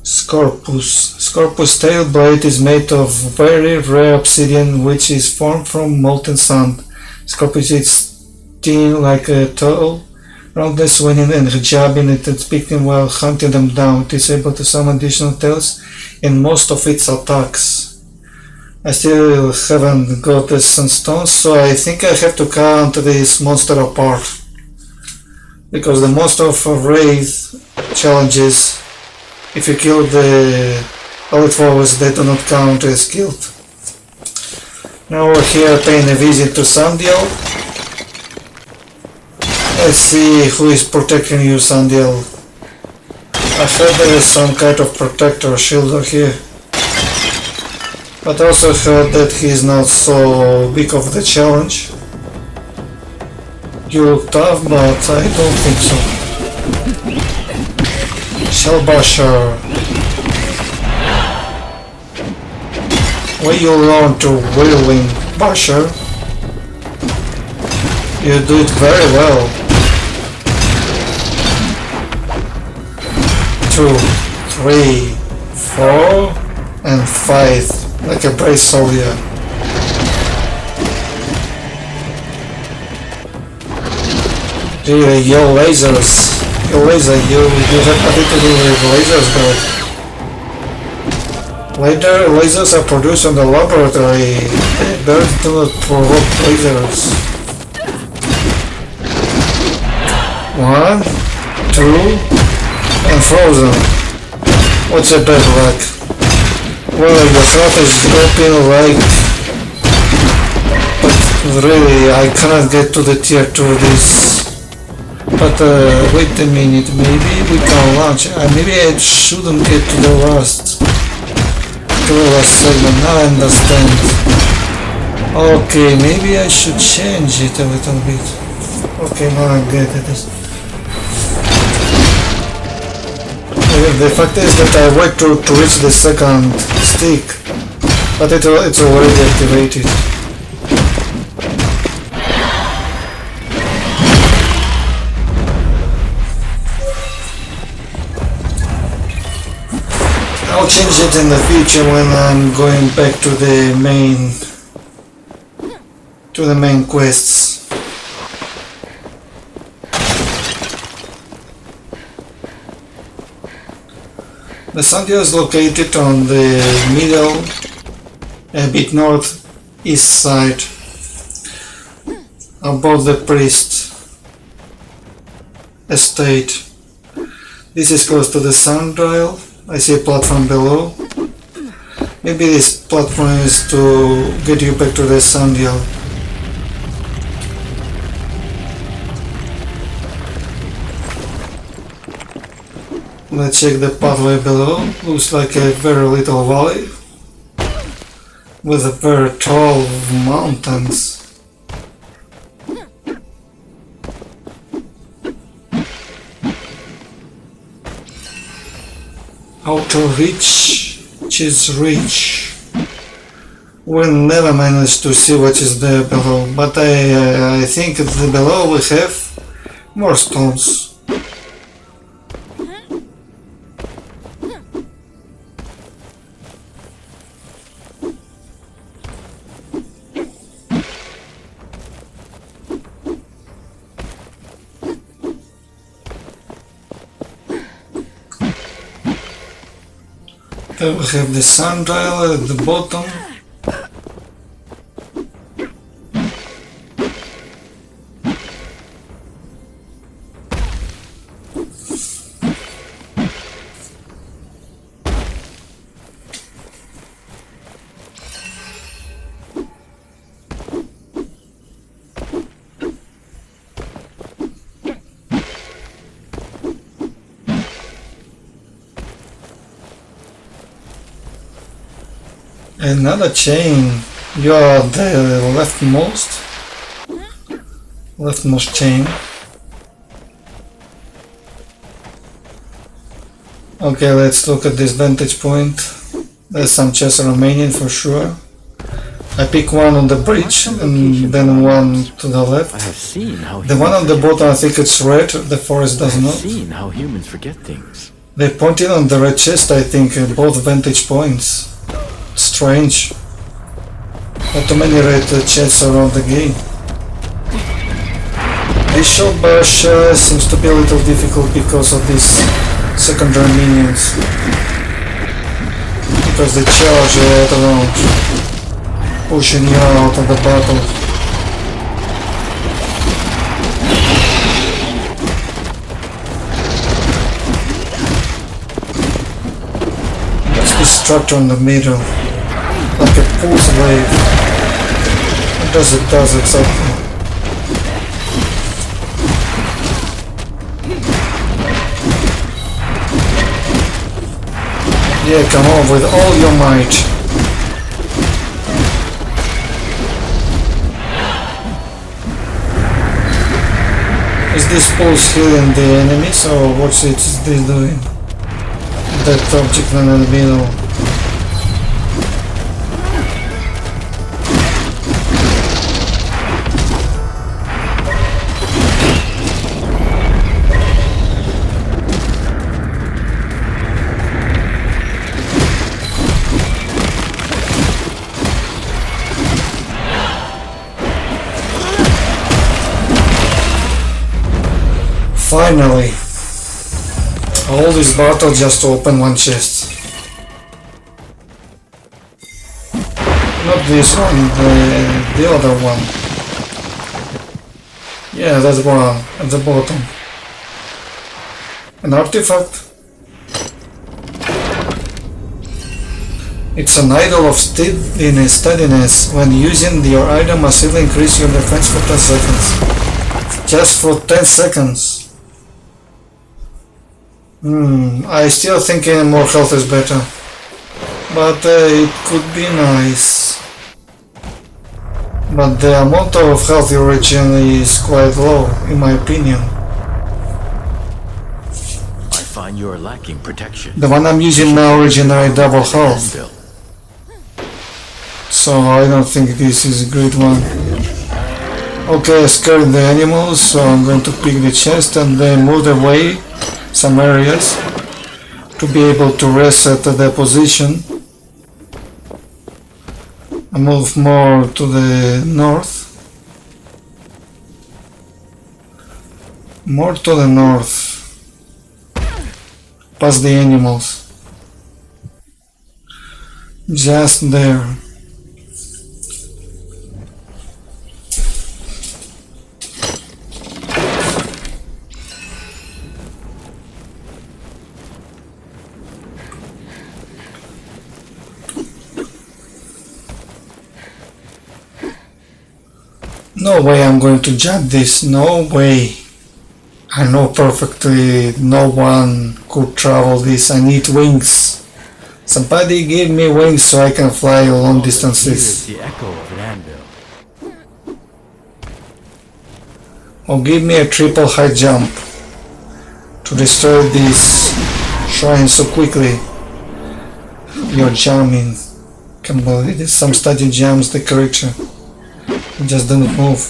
Speaker 1: Scorpus tail blade is made of very rare obsidian, which is formed from molten sand. Scorpus is thin like a turtle, roundly swinging and jabbing at its victim while hunting them down. It is able to summon additional tails in most of its attacks. I still haven't got the sunstones, so I think I have to count this monster apart. Because the monster of Wraith challenges, if you kill the elite foes, they do not count as killed. Now we're here paying a visit to Sandiel. Let's see who is protecting you, Sandiel. I heard there is some kind of protector shielder here. But I also heard that he is not so big of the challenge. You look tough, but I don't think so. Shellbasher. When you learn to whirling basher, you do it very well. 2, 3, 4, and 5, like a brave soldier. Really, your lasers. Your laser, you have nothing to do with lasers, but lasers are produced in the laboratory. Birds do not provoke lasers. 1, 2, and frozen. What's a bad luck? Well, your health is dropping like... But really, I cannot get to the tier 2 this... But wait a minute, maybe we can launch. Maybe I shouldn't get to the last segment. Now I understand. Okay, maybe I should change it a little bit. Okay, now I get it. The fact is that I wait to reach the second stick, but it's already activated. I'll change it in the future when I'm going back to the main quests. The Sandia is located on the middle, a bit northeast side, above the priest estate. This is close to the sundial. I see a platform below. Maybe this platform is to get you back to the sundial. Let's check the pathway below. Looks like a very little valley with a very tall mountains. How to reach, which is reach. We'll never manage to see what is there below, but I think below we have more stones. Then we have the sundial at the bottom. Another chain. You are the leftmost chain. Okay, let's look at this vantage point. There's some chests remaining for sure. I pick one on the bridge and then one to the left.
Speaker 8: I have seen how
Speaker 1: the one on the bottom, I think it's red. The forest does not.
Speaker 8: I have seen how humans forget things.
Speaker 1: They pointed on the red chest, I think, both vantage points. Strange. Not too many red chests around the game. This short bash seems to be a little difficult because of these secondary minions. Because they charge right around, pushing you out of the battle. Just this structure in the middle. Like a pulse wave. What does it do exactly? Yeah, come on with all your might. Is this pulse healing the enemies or what's it doing? That object in the middle. Finally, all this battle just to open one chest. Not this one, the other one. Yeah, that one at the bottom. An artifact. It's an idol of steadiness. When using your item, massively increase your defense for 10 seconds. Just for 10 seconds. I still think more health is better, but it could be nice. But the amount of health you regen is quite low, in my opinion.
Speaker 8: I find you are lacking protection.
Speaker 1: The one I'm using now regenerates double health, so I don't think this is a great one. Okay, I scared the animals, so I'm going to pick the chest and then move away some areas to be able to reset their position. I move more to the north. More to the north. Past the animals. Just there. No way I'm going to jump this, no way. I know perfectly no one could travel this, I need wings. Somebody give me wings so I can fly long distances.
Speaker 8: Here's the echo of an anvil.
Speaker 1: Or give me a triple high jump to destroy this shrine so quickly. You're jamming. Can't believe it. Some study jams the creature. It just didn't move.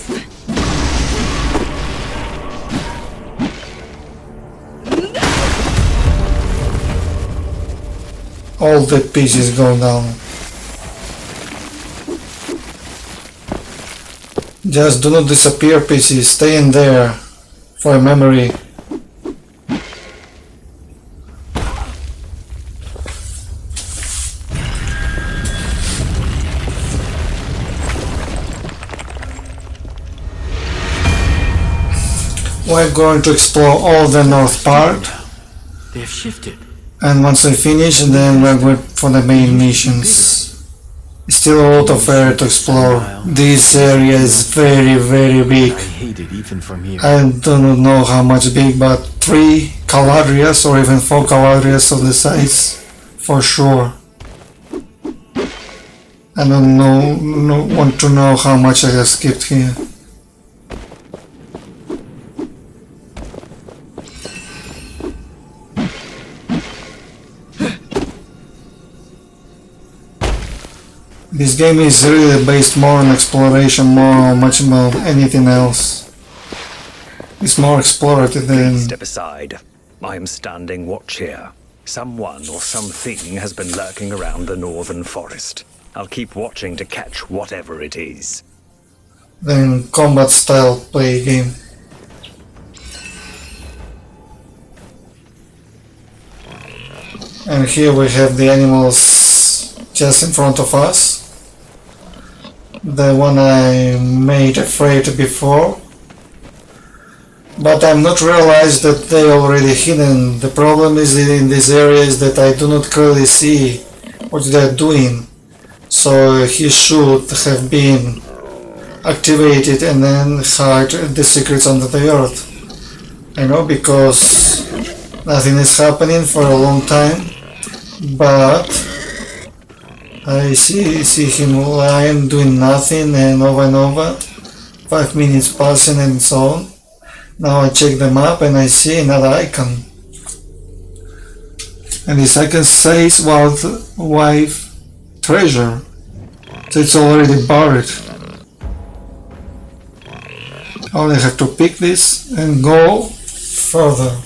Speaker 1: All the pieces go down. Just do not disappear, pieces. Stay in there for a memory. We're going to explore all the north part.
Speaker 8: They have shifted.
Speaker 1: And once we finish, then we're going for the main missions. Still a lot of area to explore. This area is very big.
Speaker 8: I hate it even from here.
Speaker 1: I don't know how much big, but 3 Challanges or even 4 Challanges of the size, for sure. I don't want to know how much I have skipped here. This game is really based more on exploration, much more anything else. It's more explorative than...
Speaker 12: Step aside. I am standing watch here. Someone or something has been lurking around the northern forest. I'll keep watching to catch whatever it is.
Speaker 1: Then combat style play game. And here we have the animals just in front of us. The one I made afraid before. But I'm not realized that they already hidden. The problem is in this area is that I do not clearly see what they're doing. So he should have been activated and then hide the secrets under the earth. I know, because nothing is happening for a long time, but I see him lying doing nothing and over 5 minutes passing and so on. Now I check the map and I see another icon, and this icon says Wildlife Treasure, so it's already buried. I only have to pick this and go further.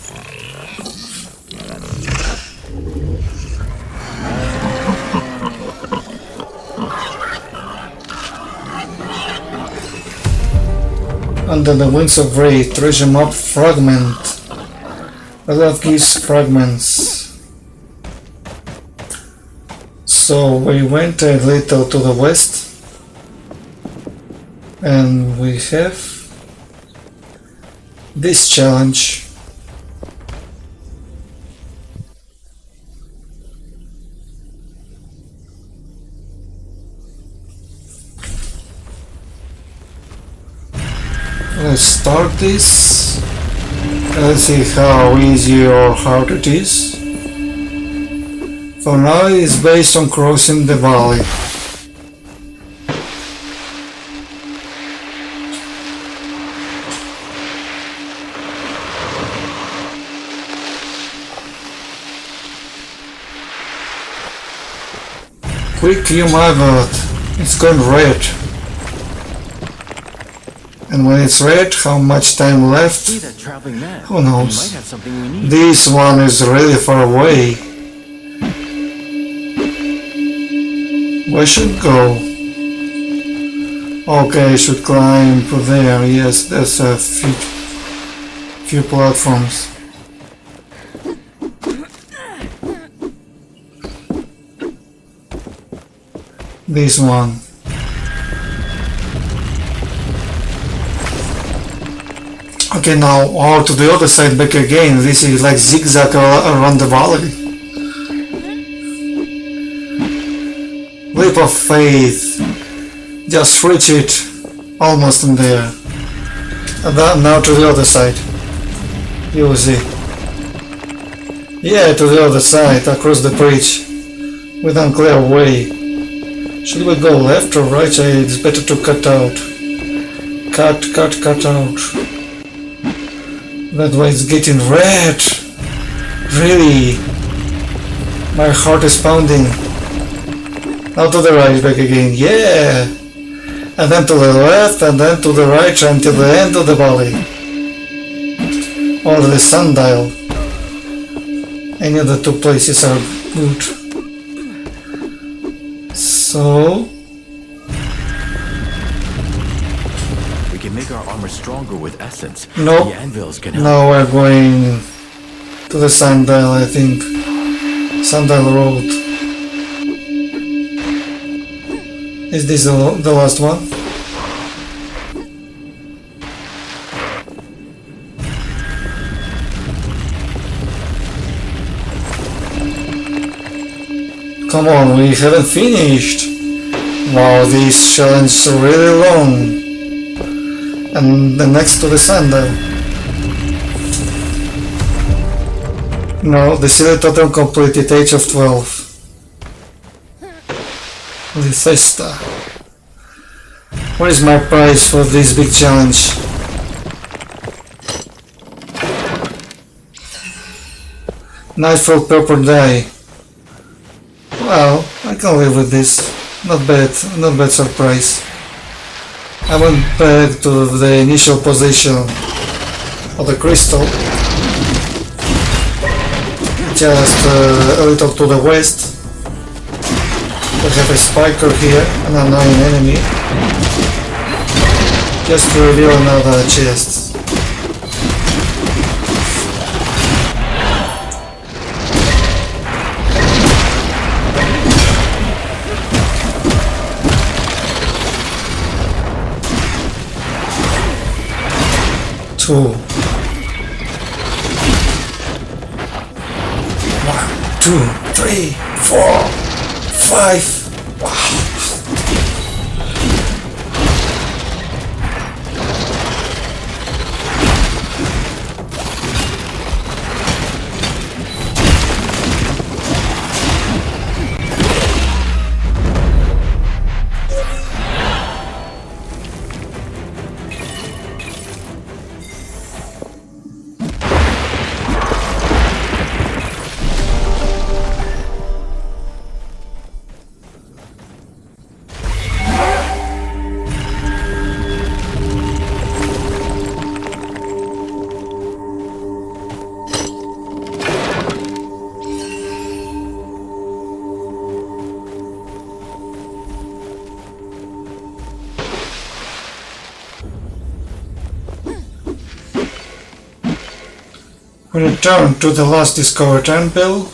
Speaker 1: Under the Wings of Wraith, treasure map fragment. A lot gives fragments. So we went a little to the west, and we have this challenge. Let's start this. Let's see how easy or hard it is. For now it's based on crossing the valley. Quick, you maggot. It's going red. And when it's red, how much time left? Who knows? This one is really far away. Where should go? Okay, I should climb there. Yes, there's a few platforms. This one. Okay, now all to the other side back again. This is like zigzag around the valley. Leap of faith. Just reach it. Almost in there. And then now to the other side. You will see. Yeah, to the other side, across the bridge. With unclear way. Should we go left or right? It's better to cut out. Cut out. That way it's getting red. Really. My heart is pounding. Now to the right, back again, yeah! And then to the left, and then to the right until the end of the valley. Or the sundial. Any of the two places are good. So...
Speaker 8: We can make our armor stronger with essence.
Speaker 1: Nope.
Speaker 8: The anvils can help.
Speaker 1: Now we're going to the sundial, I think. Sundial Road. Is this the last one? Come on, we haven't finished. Wow, this challenge is really long. And the next to the sundial. No, the silly totem completed, age of 12. Festa. What is my price for this big challenge? Nightfall purple die. Well, I can live with this. Not bad surprise. I went back to the initial position of the crystal. Just a little to the west. We have a spiker here, an annoying enemy. Just to reveal another chest. Two. 1, 2, 3, 4, 5. Wow. We return to the last discovered anvil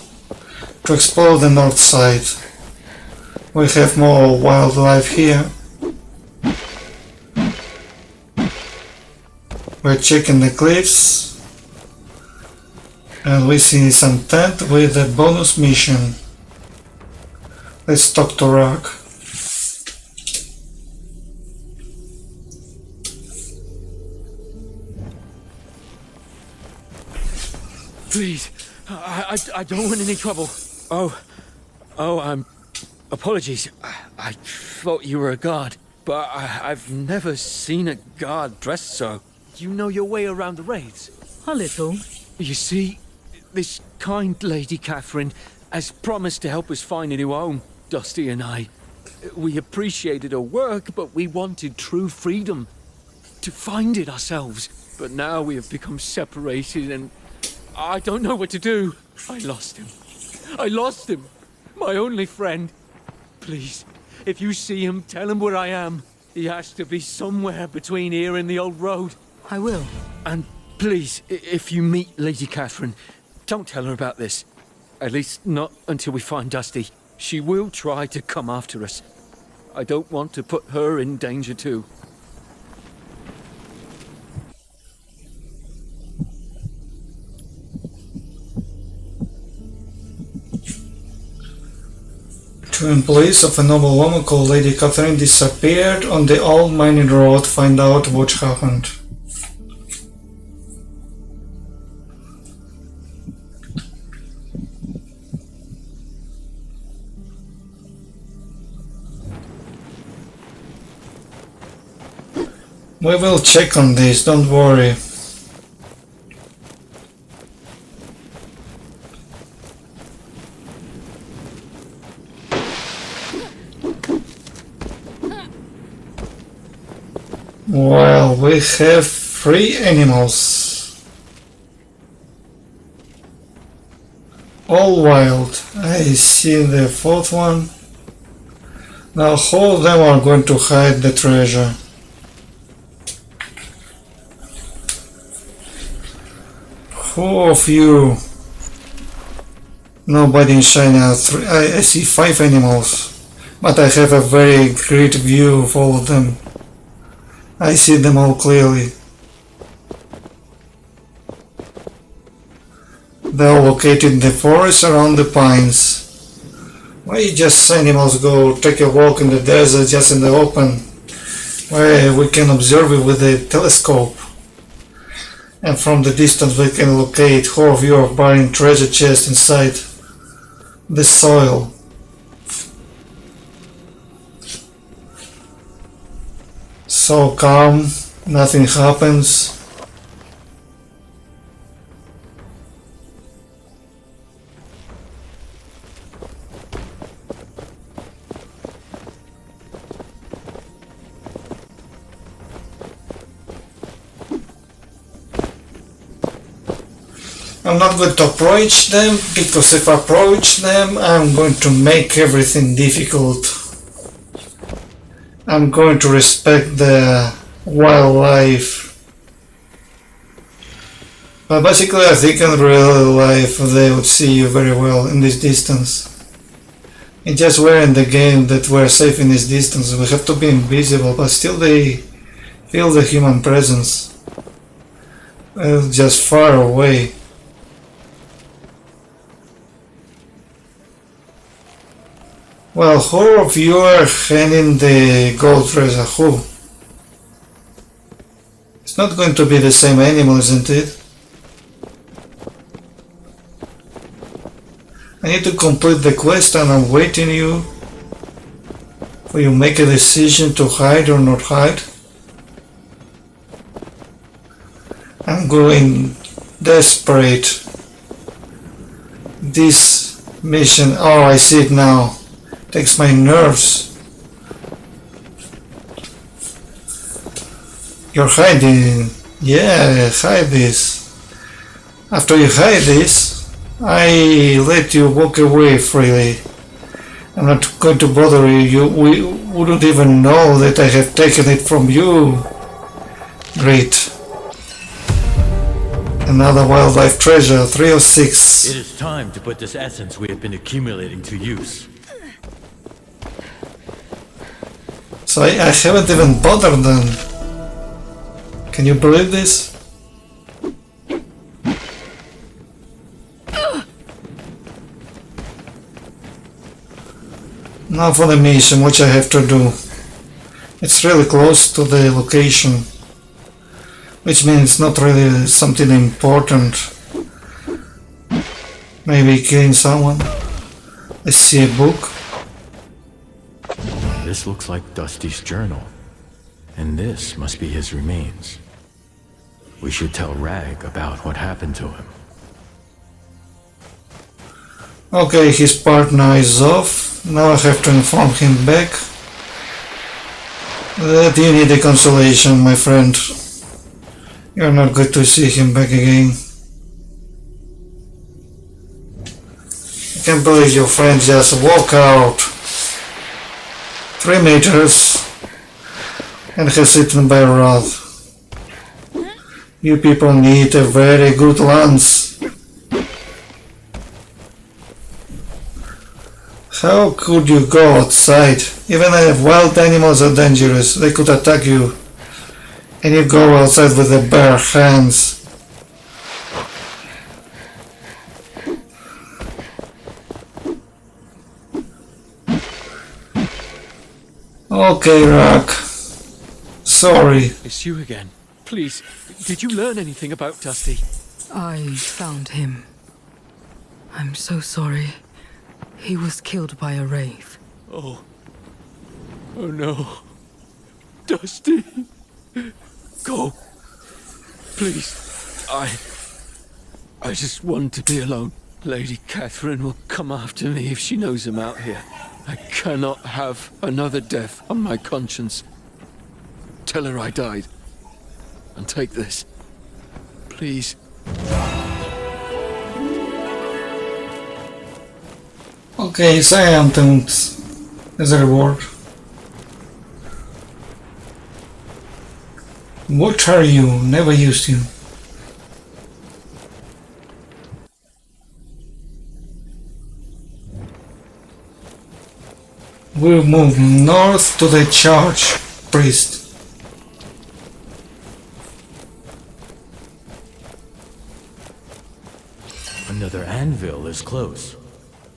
Speaker 1: to explore the north side. We have more wildlife here. We're checking the cliffs and we see some tent with a bonus mission. Let's talk to Rock.
Speaker 13: Please, I don't want any trouble. Apologies. I thought you were a guard, but I've never seen a guard dressed so. You know your way around the raids?
Speaker 7: A little.
Speaker 13: You see, this kind Lady Catherine has promised to help us find a new home, Dusty and I. We appreciated her work, but we wanted true freedom. To find it ourselves. But now we have become separated and I don't know what to do. I lost him. My only friend. Please, if you see him, tell him where I am. He has to be somewhere between here and the old road.
Speaker 7: I will.
Speaker 13: And please, if you meet Lady Catherine, don't tell her about this. At least not until we find Dusty. She will try to come after us. I don't want to put her in danger too.
Speaker 1: Two employees of a noble woman called Lady Catherine disappeared on the old mining road. Find out what happened. We will check on this, don't worry. Well, we have 3 animals. All wild. I see the 4th one. Now how of them are going to hide the treasure? Who of you? Nobody in China. I see 5 animals. But I have a very great view of all of them. I see them all clearly. They are located in the forest around the pines. Why just animals go take a walk in the desert just in the open, where we can observe it with a telescope, and from the distance we can locate who of you are buried treasure chests inside the soil. So calm, nothing happens. I'm not going to approach them, because if I approach them, I'm going to make everything difficult. I'm going to respect the wildlife. But basically I think in real life they would see you very well in this distance. It's just we're in the game that we're safe in this distance. We have to be invisible, but still they feel the human presence. Just far away. Well, who of you are handing the gold treasure? Who? It's not going to be the same animal, isn't it? I need to complete the quest and I'm waiting you. Will you make a decision to hide or not hide? I'm going desperate. This mission, oh, I see it now. Takes my nerves. You're hiding. Yeah, hide this. After you hide this, I let you walk away freely. I'm not going to bother you. We wouldn't even know that I have taken it from you. Great. Another wildlife treasure, 3 of 6.
Speaker 8: It is time to put this essence we have been accumulating to use.
Speaker 1: So I haven't even bothered them. Can you believe this? Now for the mission, which I have to do. It's really close to the location, which means it's not really something important. Maybe killing someone. I see a book.
Speaker 8: This looks like Dusty's journal, and this must be his remains. We should tell Rag about what happened to him.
Speaker 1: Okay, his partner is off. Now I have to inform him back that you need a consolation, my friend. You're not good to see him back again. I can't believe your friend just walked out 3 meters and has eaten by a rod. You people need a very good lance. How could you go outside? Even if wild animals are dangerous, they could attack you. And you go outside with the bare hands. Okay, Rock. Sorry.
Speaker 13: It's you again. Please, did you learn anything about Dusty?
Speaker 7: I found him. I'm so sorry. He was killed by a wraith.
Speaker 13: Oh. Oh no. Dusty. Go. Please. I just want to be alone. Lady Catherine will come after me if she knows I'm out here. I cannot have another death on my conscience. tell her I died. And take this. Please.
Speaker 1: Okay, Scientent as a reward. What are you? Never used you. We'll move north to the church, priest.
Speaker 8: Another anvil is close.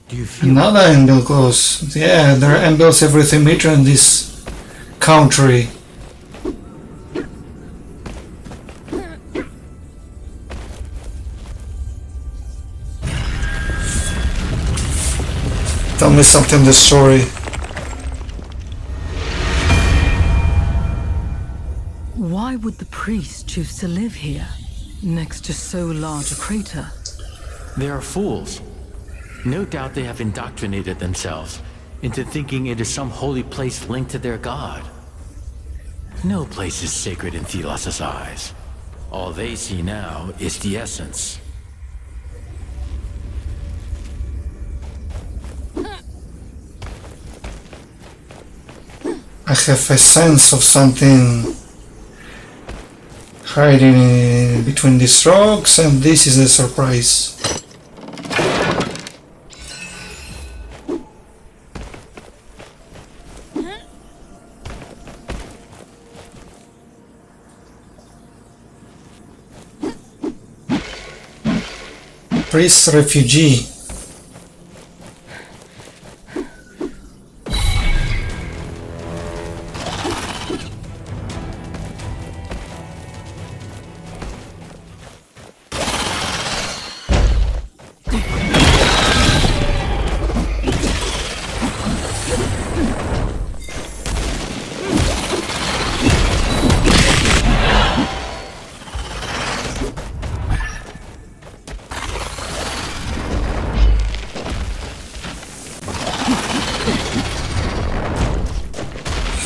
Speaker 8: Do you feel
Speaker 1: Another anvil close. Yeah, there are anvils every 3 meters in this country. Tell me something in the story.
Speaker 7: Why would the priest choose to live here, next to so large a crater?
Speaker 8: They are fools. No doubt they have indoctrinated themselves into thinking it is some holy place linked to their god. No place is sacred in Thelos' eyes. All they see now is the essence.
Speaker 1: I have a sense of something hiding between these rocks, and this is a surprise. Priest refugee.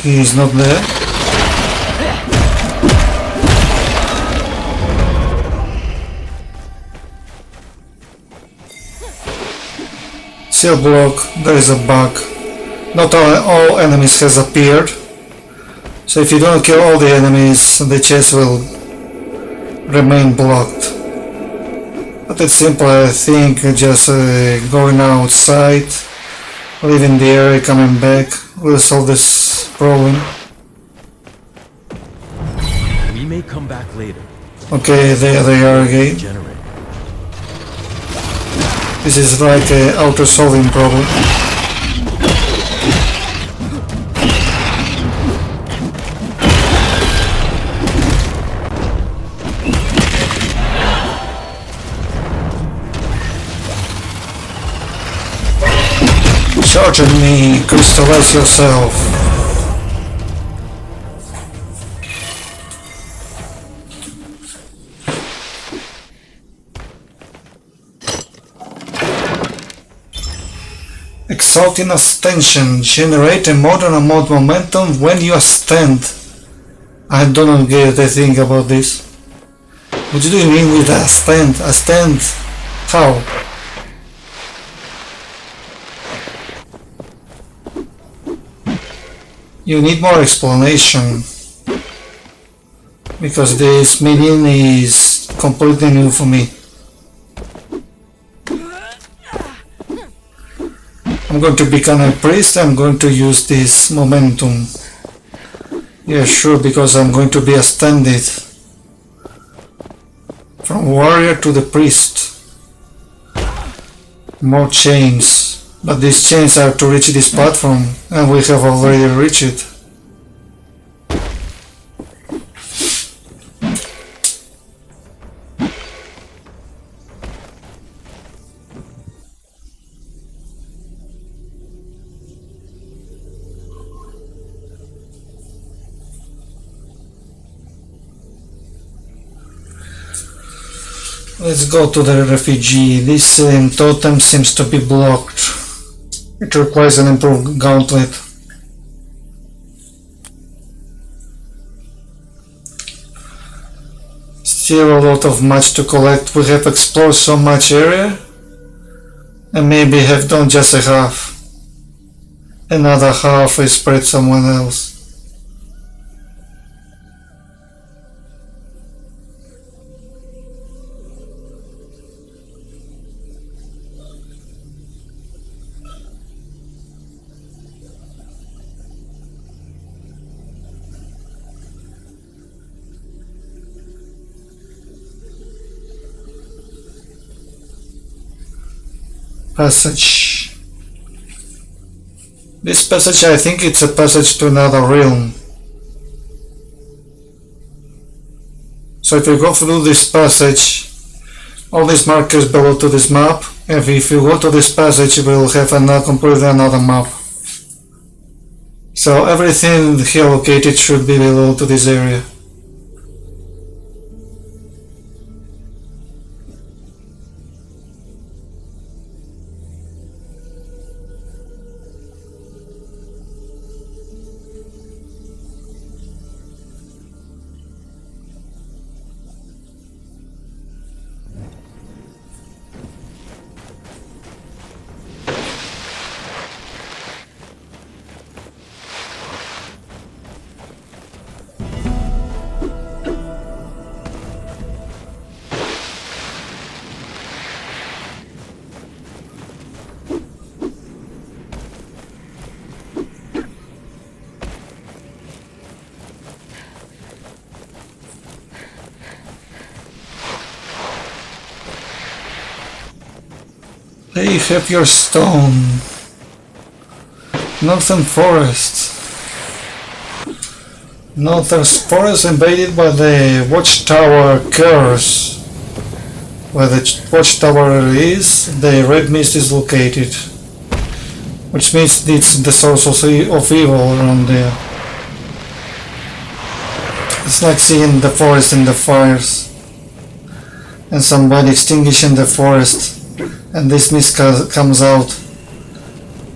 Speaker 1: He is not there. Seal block, there is a bug. Not all enemies has appeared. So if you don't kill all the enemies, the chest will remain blocked. But it's simple, I think, just going outside, leaving the area, coming back, will solve this problem.
Speaker 8: We may come back later.
Speaker 1: Okay, there they are again.
Speaker 8: Generate.
Speaker 1: This is like an auto-solving problem. Charge at me, crystallize yourself. Exalting ascension. Generate a mod on a mod momentum when you ascend. I do not get a thing about this. What do you mean with ascend? Ascend? How? You need more explanation. Because this meaning is completely new for me. I'm going to become a priest, I'm going to use this momentum. Yeah, sure, because I'm going to be ascended from warrior to the priest. More chains, but these chains are to reach this platform, and we have already reached it. Let's go to the refugee. This totem seems to be blocked. It requires an improved gauntlet. Still a lot of much to collect. We have explored so much area, and maybe have done just a half. Another half is spread someone else. Passage. This passage, I think it's a passage to another realm. So if you go through this passage, all these markers belong to this map, and if you go to this passage, we'll have completely another map. So everything here located should be below to this area. There you have your stone. Northern Forest. Northern Forest invaded by the Watchtower curse. Where the Watchtower is, the red mist is located. Which means it's the source of evil around there. It's like seeing the forest in the fires. And somebody extinguishing the forest. And this mist comes out.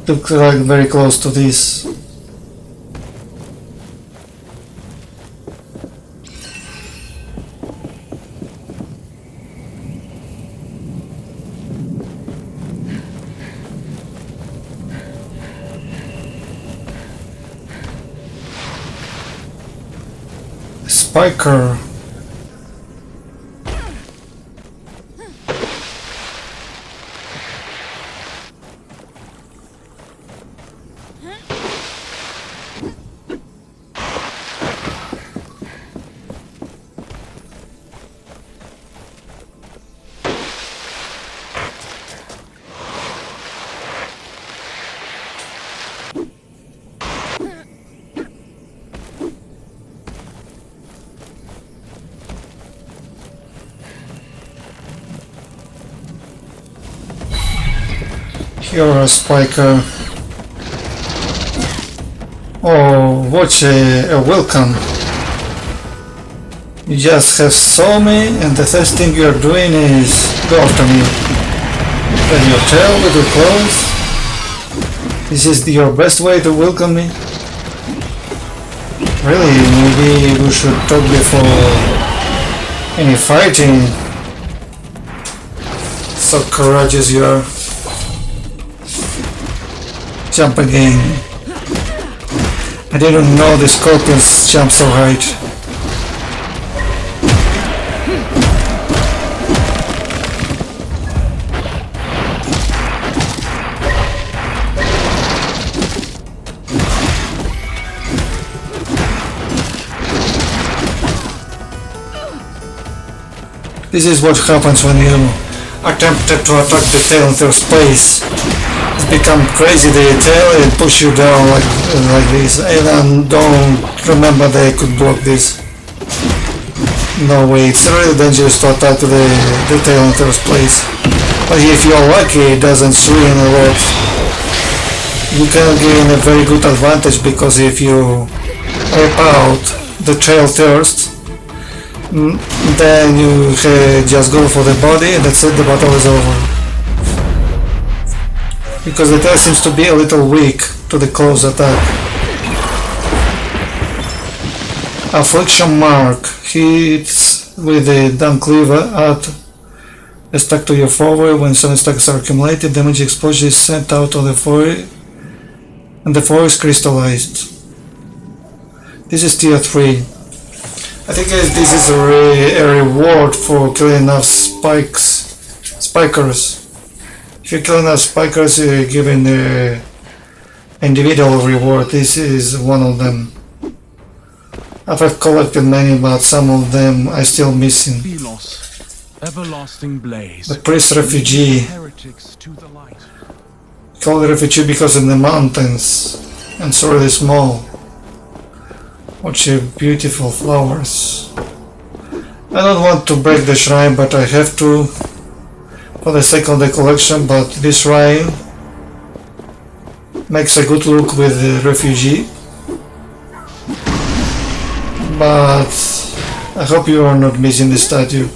Speaker 1: Look like very close to this. Spiker. You're a spiker. Oh, what a welcome. You just have saw me, and the first thing you're doing is go after me. With your tail, with your claws. This is your best way to welcome me? Really, maybe we should talk before any fighting. So courageous you are. Jump again. I didn't know the scorpions jump so high. This is what happens when you attempted to attack the tail in first place. Become crazy, the tail, and push you down like this. And I don't remember they could block this. No way, it's really dangerous to attack the tail in first place. But if you're lucky, it doesn't swing a lot. You can gain a very good advantage, because if you wipe out the tail first, then you just go for the body, and that's it, the battle is over. Because the tail seems to be a little weak to the close attack. Affliction mark hits with the down cleaver, add a stack to your foil. When 7 stacks are accumulated, damage explosion is sent out of the foil and the foil is crystallized. This is tier 3. I think this is a reward for killing enough spikers. If you kill enough spikers, you're given an individual reward. This is one of them. I've collected many, but some of them are still missing.
Speaker 3: Everlasting blaze.
Speaker 1: The priest refugee.
Speaker 3: Heretics to the light.
Speaker 1: Called refugee because of the mountains, and it's really small. Watch your beautiful flowers. I don't want to break the shrine, but I have to for the sake of the collection, but this shrine makes a good look with the refugee. But I hope you are not missing the statue.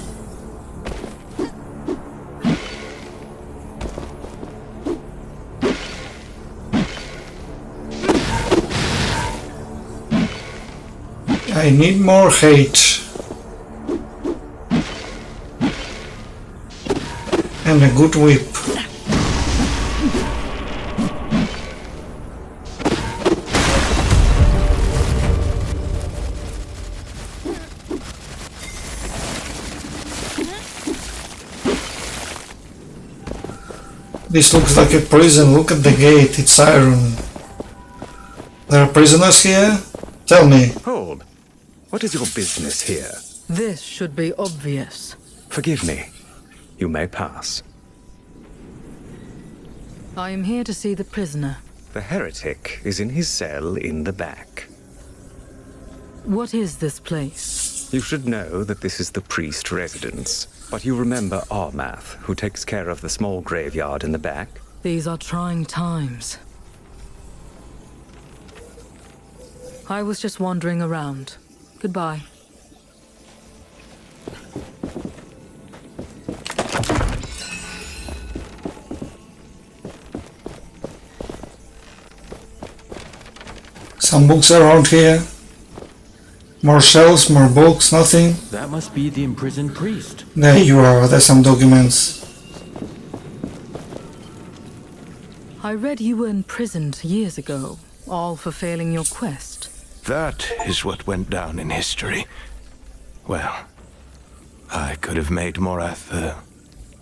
Speaker 1: I need more hate and a good whip. This looks like a prison. Look at the gate, it's iron. There are prisoners here? Tell me.
Speaker 12: Hold. What is your business here?
Speaker 7: This should be obvious.
Speaker 12: Forgive me. You may pass.
Speaker 7: I am here to see the prisoner.
Speaker 12: The heretic is in his cell in the back.
Speaker 7: What is this place?
Speaker 12: You should know that this is the priest residence. But you remember Armath, who takes care of the small graveyard in the back?
Speaker 7: These are trying times. I was just wandering around. Goodbye.
Speaker 1: Some books around here. More shelves, more books, nothing.
Speaker 8: That must be the imprisoned priest.
Speaker 1: There you are, there's some documents.
Speaker 7: I read you were imprisoned years ago, all for failing your quest.
Speaker 3: That is what went down in history. Well, I could have made Morath a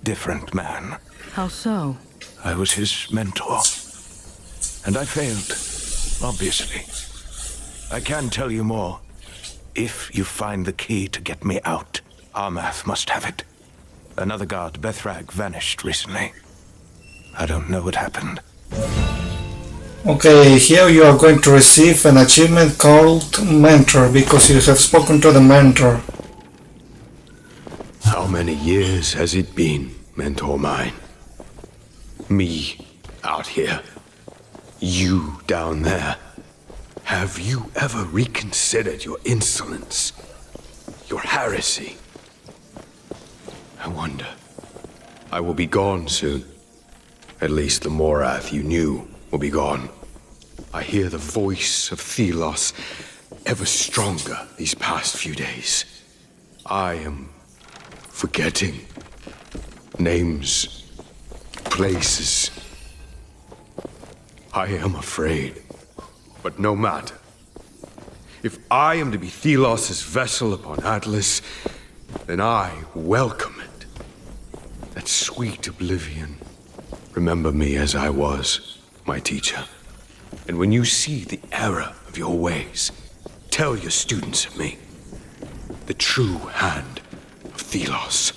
Speaker 3: different man.
Speaker 7: How so?
Speaker 3: I was his mentor. And I failed, obviously. I can tell you more. If you find the key to get me out, Armath must have it. Another guard, Bethrag, vanished recently. I don't know what happened.
Speaker 1: Okay, here you are going to receive an achievement called Mentor, because you have spoken to the Mentor.
Speaker 14: How many years has it been, Mentor mine? Me out here. You down there. Have you ever reconsidered your insolence? Your heresy? I wonder. I will be gone soon. At least the Morath you knew will be gone. I hear the voice of Thelos ever stronger these past few days. I am forgetting names, places. I am afraid. But no matter. If I am to be Thelos' vessel upon Atlas, then I welcome it. That sweet oblivion. Remember me as I was, my teacher. And when you see the error of your ways, tell your students of me. The true hand of Thelos.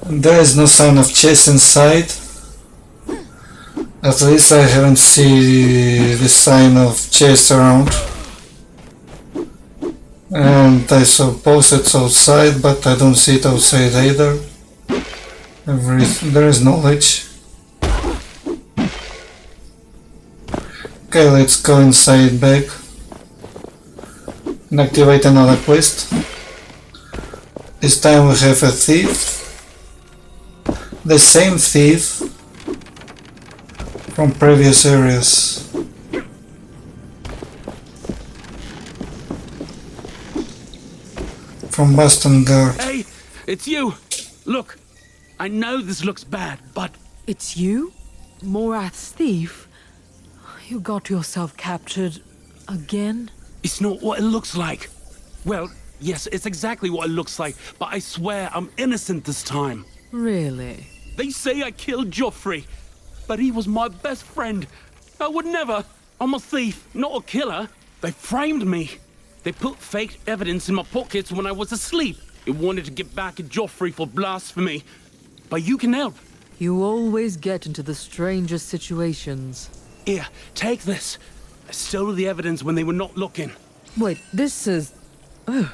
Speaker 1: There is no sign of chest inside. At least I haven't seen the sign of chest around. And I suppose it's outside, but I don't see it outside either. There is knowledge. Okay, let's go inside back and activate another quest. This time we have a thief. The same thief from previous areas. from Boston Guard.
Speaker 13: Hey, it's you! Look, I know this looks bad, but...
Speaker 7: It's you? Morath's thief? You got yourself captured again?
Speaker 13: It's not what it looks like. Well, yes, it's exactly what it looks like, but I swear I'm innocent this time.
Speaker 7: Really?
Speaker 13: They say I killed Joffrey, but he was my best friend. I would never. I'm a thief, not a killer. They framed me. They put fake evidence in my pockets when I was asleep. They wanted to get back at Joffrey for blasphemy. But you can help.
Speaker 7: You always get into the strangest situations.
Speaker 13: Here, take this. I stole the evidence when they were not looking.
Speaker 7: Wait, this is... Oh,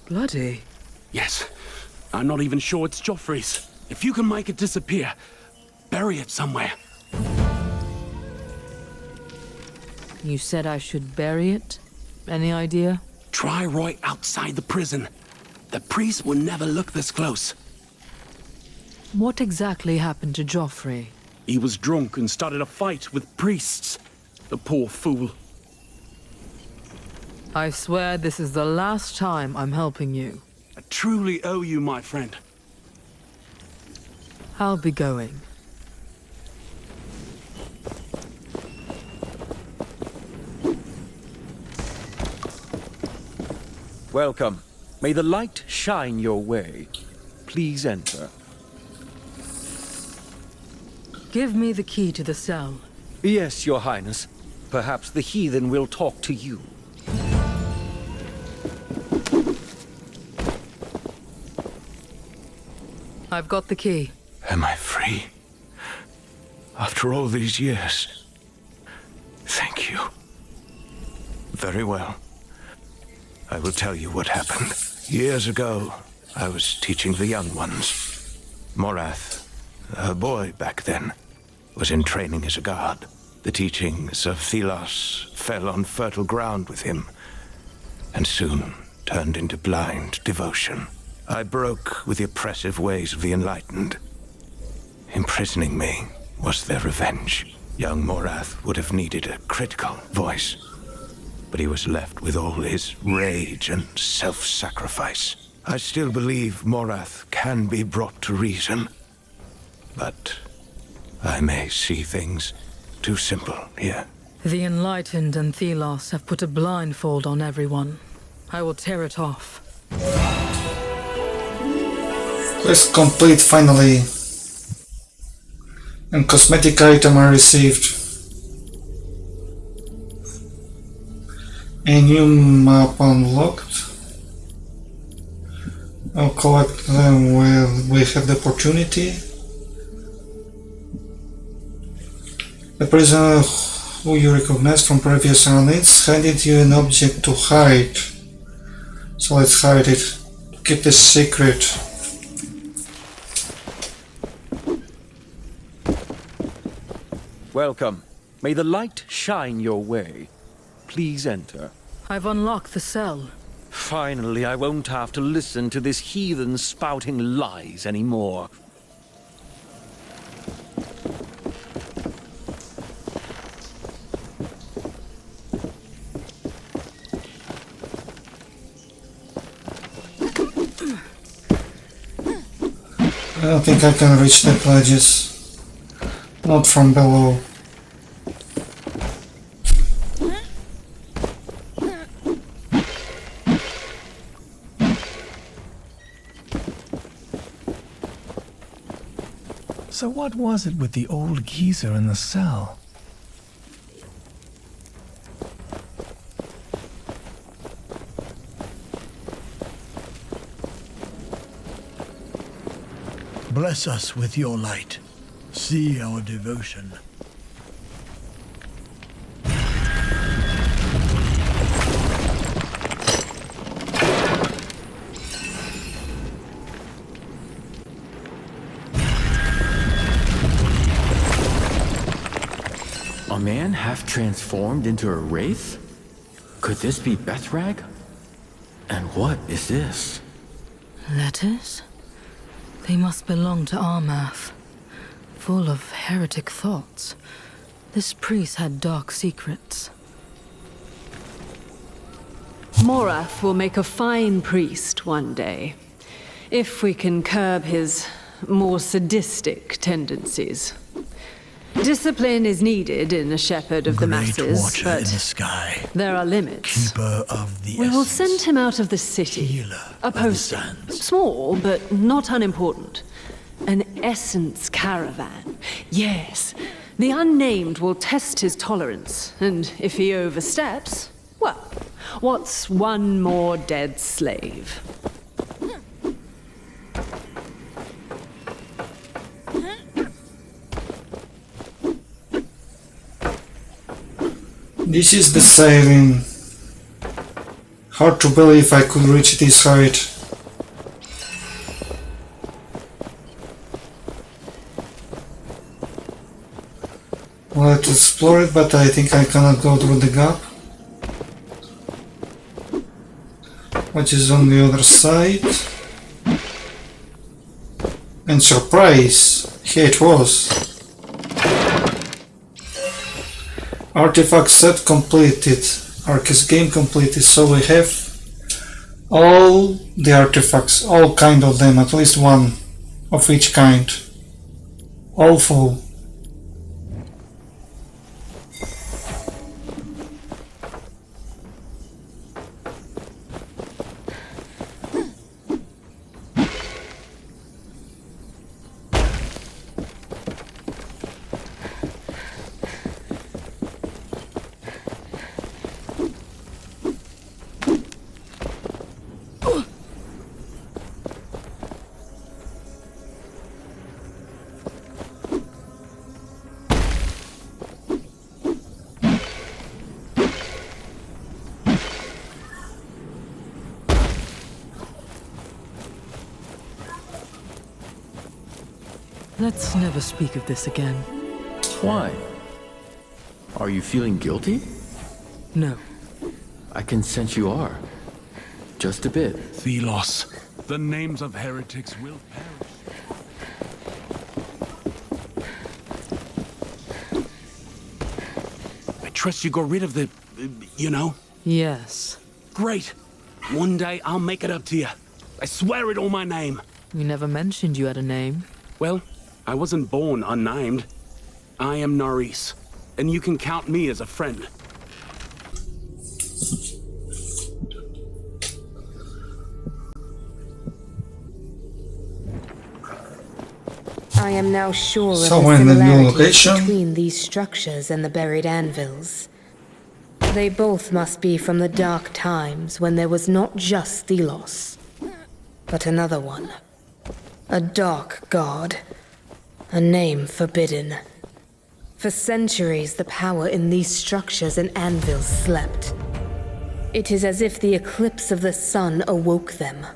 Speaker 7: bloody.
Speaker 13: Yes. I'm not even sure it's Joffrey's. If you can make it disappear, bury it somewhere.
Speaker 7: You said I should bury it? Any idea?
Speaker 13: Try right outside the prison. The priest will never look this close.
Speaker 7: What exactly happened to Joffrey?
Speaker 13: He was drunk and started a fight with priests. The poor fool.
Speaker 7: I swear this is the last time I'm helping you.
Speaker 13: I truly owe you, my friend.
Speaker 7: I'll be going.
Speaker 15: Welcome. May the light shine your way. Please enter.
Speaker 7: Give me the key to the cell.
Speaker 15: Yes, Your Highness. Perhaps the heathen will talk to you.
Speaker 7: I've got the key.
Speaker 3: Am I free? After all these years? Thank you. Very well. I will tell you what happened. Years ago, I was teaching the young ones. Morath, a boy back then, was in training as a guard. The teachings of Thelos fell on fertile ground with him, and soon turned into blind devotion. I broke with the oppressive ways of the enlightened. Imprisoning me was their revenge. Young Morath would have needed a critical voice, but he was left with all his rage and self-sacrifice. I still believe Morath can be brought to reason, but I may see things too simple here.
Speaker 7: The Enlightened and Thelos have put a blindfold on everyone. I will tear it off.
Speaker 1: Quest complete finally. And cosmetic item are received. A new map unlocked. I'll collect them when we have the opportunity. The prisoner who you recognize from previous run-ins handed you an object to hide. So let's hide it. Keep this secret.
Speaker 15: Welcome. May the light shine your way. Please enter.
Speaker 7: I've unlocked the cell.
Speaker 15: Finally, I won't have to listen to this heathen spouting lies anymore.
Speaker 1: I don't think I can reach the ledges. Not from below.
Speaker 16: So what was it with the old geezer in the cell?
Speaker 4: Bless us with your light. See our devotion.
Speaker 8: A man half transformed into a wraith? Could this be Bethrag? And what is this?
Speaker 7: Letters? They must belong to Armath. Full of heretic thoughts. This priest had dark secrets.
Speaker 9: Morath will make a fine priest one day, if we can curb his more sadistic tendencies. Discipline is needed in a shepherd of the masses,
Speaker 4: Watcher
Speaker 9: but
Speaker 4: in the sky,
Speaker 9: there are limits.
Speaker 4: keeper of the
Speaker 9: We will
Speaker 4: essence,
Speaker 9: send him out of the city.
Speaker 4: healer
Speaker 9: A
Speaker 4: of the
Speaker 9: posting.
Speaker 4: sands.
Speaker 9: Small, but not unimportant. An essence caravan. Yes. The unnamed will test his tolerance, and if he oversteps, well, what's one more dead slave?
Speaker 1: This is the sailing. Hard to believe I could reach this height. Let's explore it, but I think I cannot go through the gap. Which is on the other side. And surprise! Here it was. Artifact set completed. Arcus game completed, so we have all the artifacts, all kind of them, at least one of each kind. All full.
Speaker 7: Let's never speak of this again.
Speaker 8: Why? Are you feeling guilty?
Speaker 7: No.
Speaker 8: I can sense you are. Just a bit.
Speaker 17: Thelos, the names of heretics will perish. I trust you got rid of the, you know?
Speaker 7: Yes.
Speaker 17: Great. One day I'll make it up to you. I swear it on my name.
Speaker 7: You never mentioned you had a name.
Speaker 17: Well, I wasn't born unnamed. I am Norris, and you can count me as a friend.
Speaker 6: I am now sure of
Speaker 1: Somewhere
Speaker 6: the
Speaker 1: in the new
Speaker 6: similarities
Speaker 1: location.
Speaker 6: between these structures and the buried anvils. They both must be from the dark times when there was not just Thelos, but another one. A dark god. A name forbidden. For centuries, the power in these structures and anvils slept. It is as if the eclipse of the sun awoke them.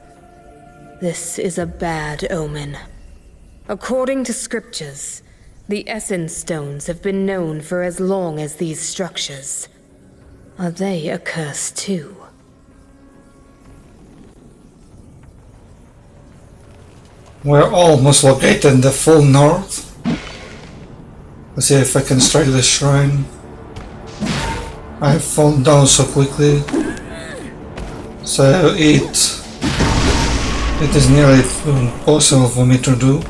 Speaker 6: This is a bad omen. According to scriptures, the Essence Stones have been known for as long as these structures. Are they a curse too?
Speaker 1: We're almost located in the full north. Let's see if I can strike the shrine. I've fallen down so quickly. So it is nearly impossible for me to do.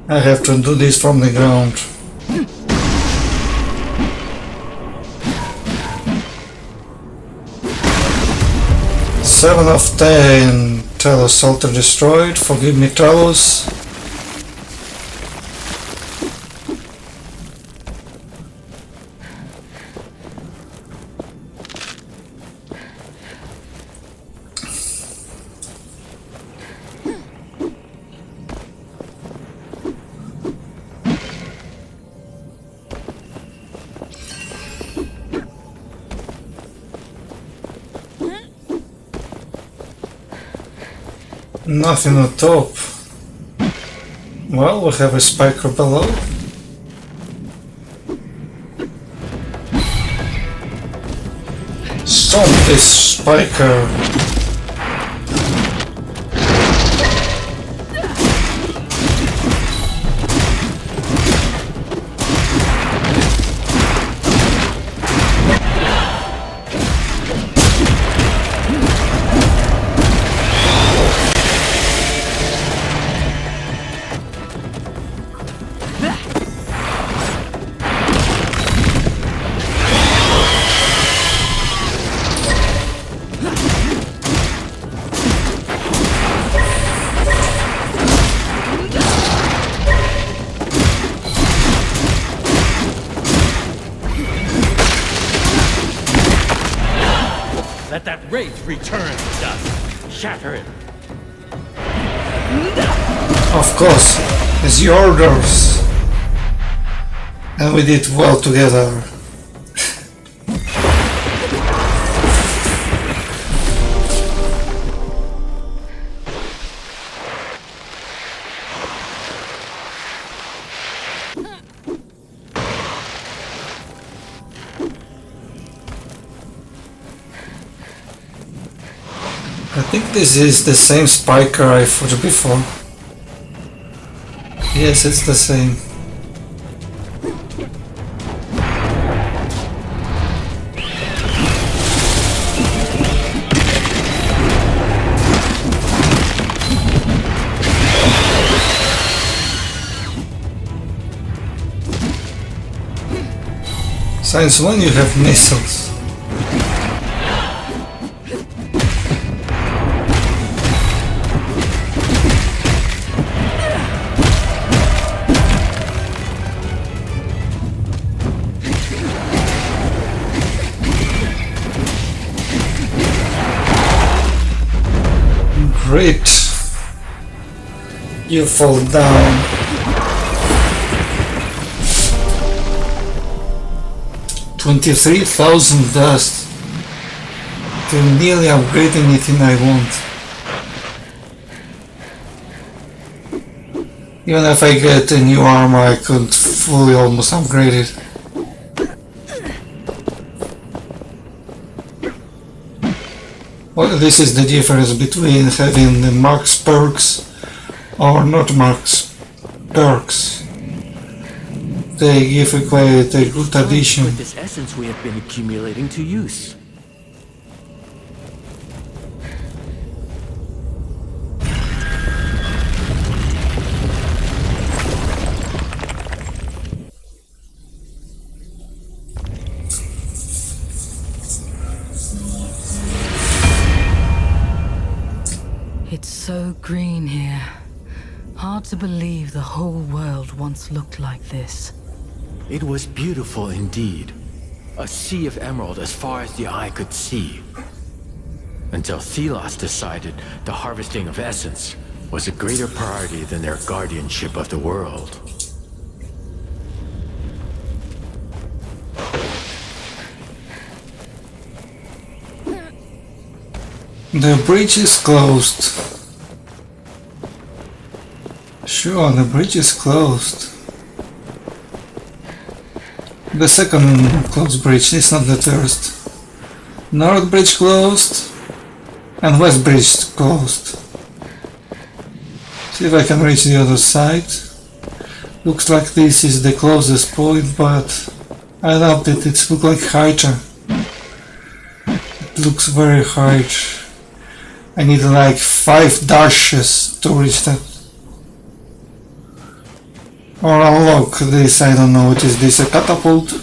Speaker 1: I have to do this from the ground. Seven of 10. Talos altar destroyed. Forgive me, Talos. Nothing on top. Well, we have a spiker below. Stomp this spiker.
Speaker 18: Let that wraith return to dust. Shatter it.
Speaker 1: Of course, as your orders. And we did well together. I think this is the same spiker I fought before. Yes, it's the same. Since when you have missiles? Great. You fall down. $23,000 dust. They're nearly upgrading anything I want. Even if I get a new armor, I could fully almost upgrade it. Well, this is the difference between having the Mark's perks or not Mark's perks. They give a quite a good addition.
Speaker 8: Put this essence we have been accumulating to use.
Speaker 7: It's so green here. Hard to believe the whole world once looked like this.
Speaker 8: It was beautiful indeed. A sea of emerald as far as the eye could see. Until Thelos decided the harvesting of essence was a greater priority than their guardianship of the world.
Speaker 1: The bridge is closed. Sure, the bridge is closed. The second closed bridge is not the first. North bridge closed and west bridge closed. See if I can reach the other side. Looks like this is the closest point, but I doubt it. It looks like heighter. It looks very high. I need like 5 dashes to reach that. Or unlock this, I don't know, what is this, a catapult?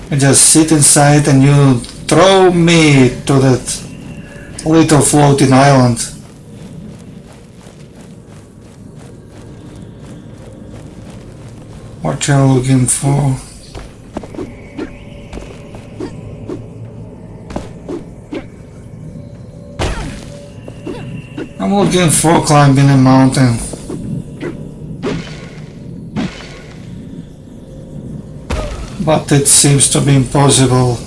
Speaker 1: I just sit inside and you throw me to that little floating island. What you looking for? I'm looking for climbing a mountain. But it seems to be impossible.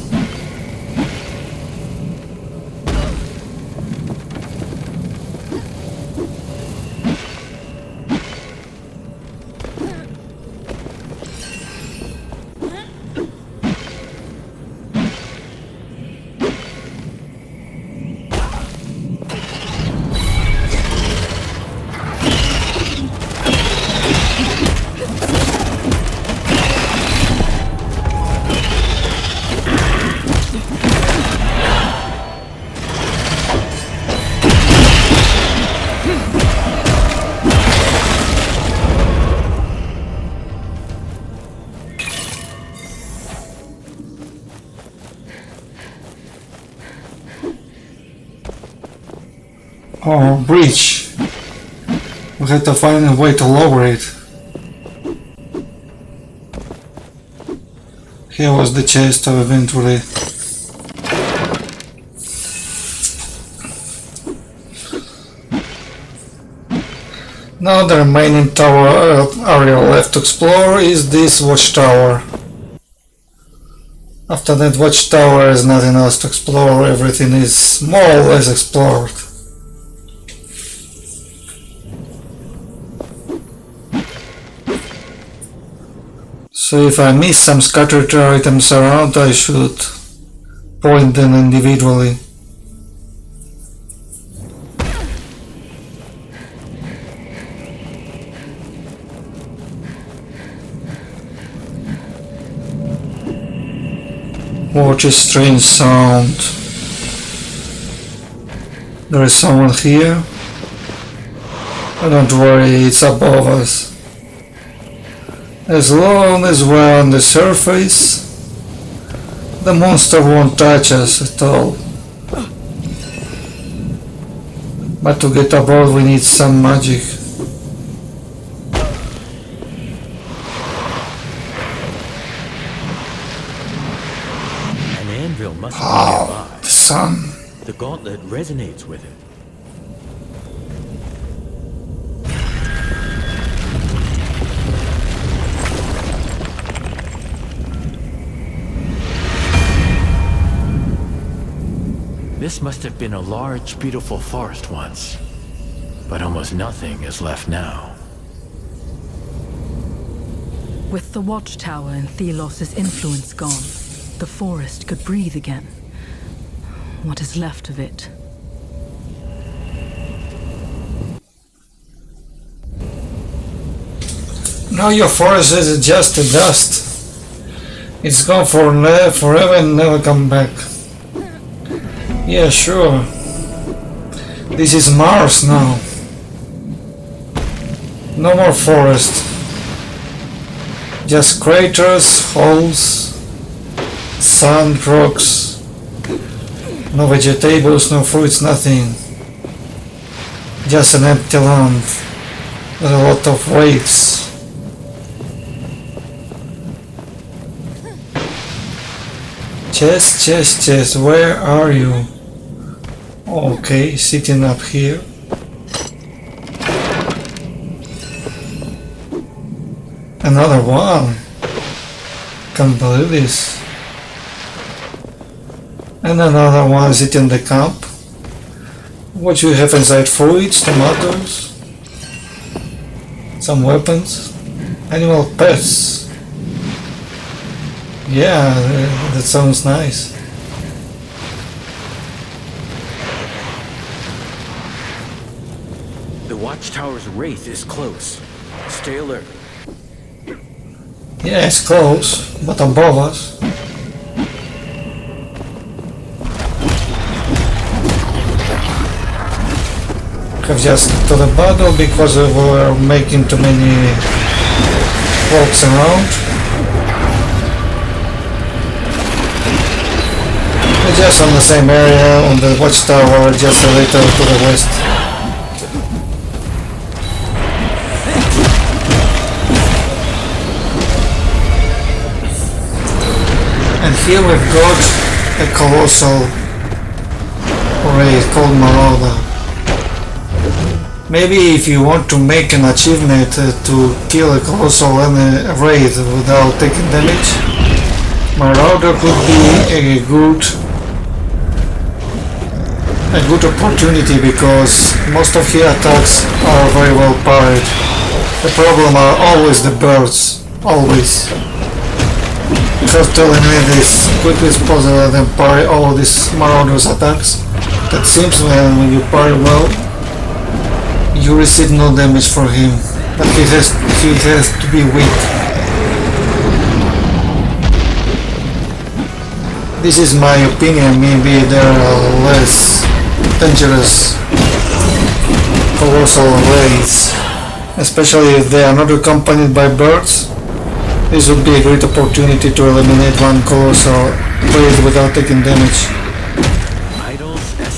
Speaker 1: Oh, bridge. We had to find a way to lower it. Here was the chest eventually. Now the remaining tower area left to explore is this watchtower. After that watchtower is nothing else to explore, everything is more or less explored. So if I miss some scattered items around, I should point them individually. Watch a strange sound. There is someone here. But don't worry, it's above us. As long as we're on the surface, the monster won't touch us at all. But to get above we need some magic.
Speaker 8: An anvil must be nearby.
Speaker 1: The sun.
Speaker 8: The gauntlet resonates with it. This must have been a large, beautiful forest once, but almost nothing is left now.
Speaker 2: With the watchtower and Thelos' influence gone, the forest could breathe again. What is left of it?
Speaker 1: Now your forest is just a dust. It's gone forever and never come back. Yeah, sure. This is Mars now. No more forest. Just craters, holes, sand, rocks. No vegetables, no fruits, nothing. Just an empty land with a lot of waves. Chest, where are you? Okay, sitting up here. Another one. Can't believe this. And another one sitting in the camp. What you have inside? Fruits, tomatoes, some weapons, animal pets. Yeah, that sounds nice.
Speaker 8: The watchtower's wraith is close. Stay alert.
Speaker 1: Yeah, it's close, but above us. Have just to the battle because we were making too many walks around. We're just on the same area, on the watchtower, just a little to the west. And here we've got a colossal raid called Marauder. Maybe if you want to make an achievement to kill a colossal raid without taking damage, Marauder could be a good opportunity because most of his attacks are very well parried. The problem are always the birds, always. You have to eliminate as quickly as possible and then parry all these Marauder's attacks. That seems when you parry well, you receive no damage from him, but he has to be weak. This is my opinion, maybe there are less dangerous colossal raids, especially if they are not accompanied by birds. This would be a great opportunity to eliminate one colossal raid without taking damage.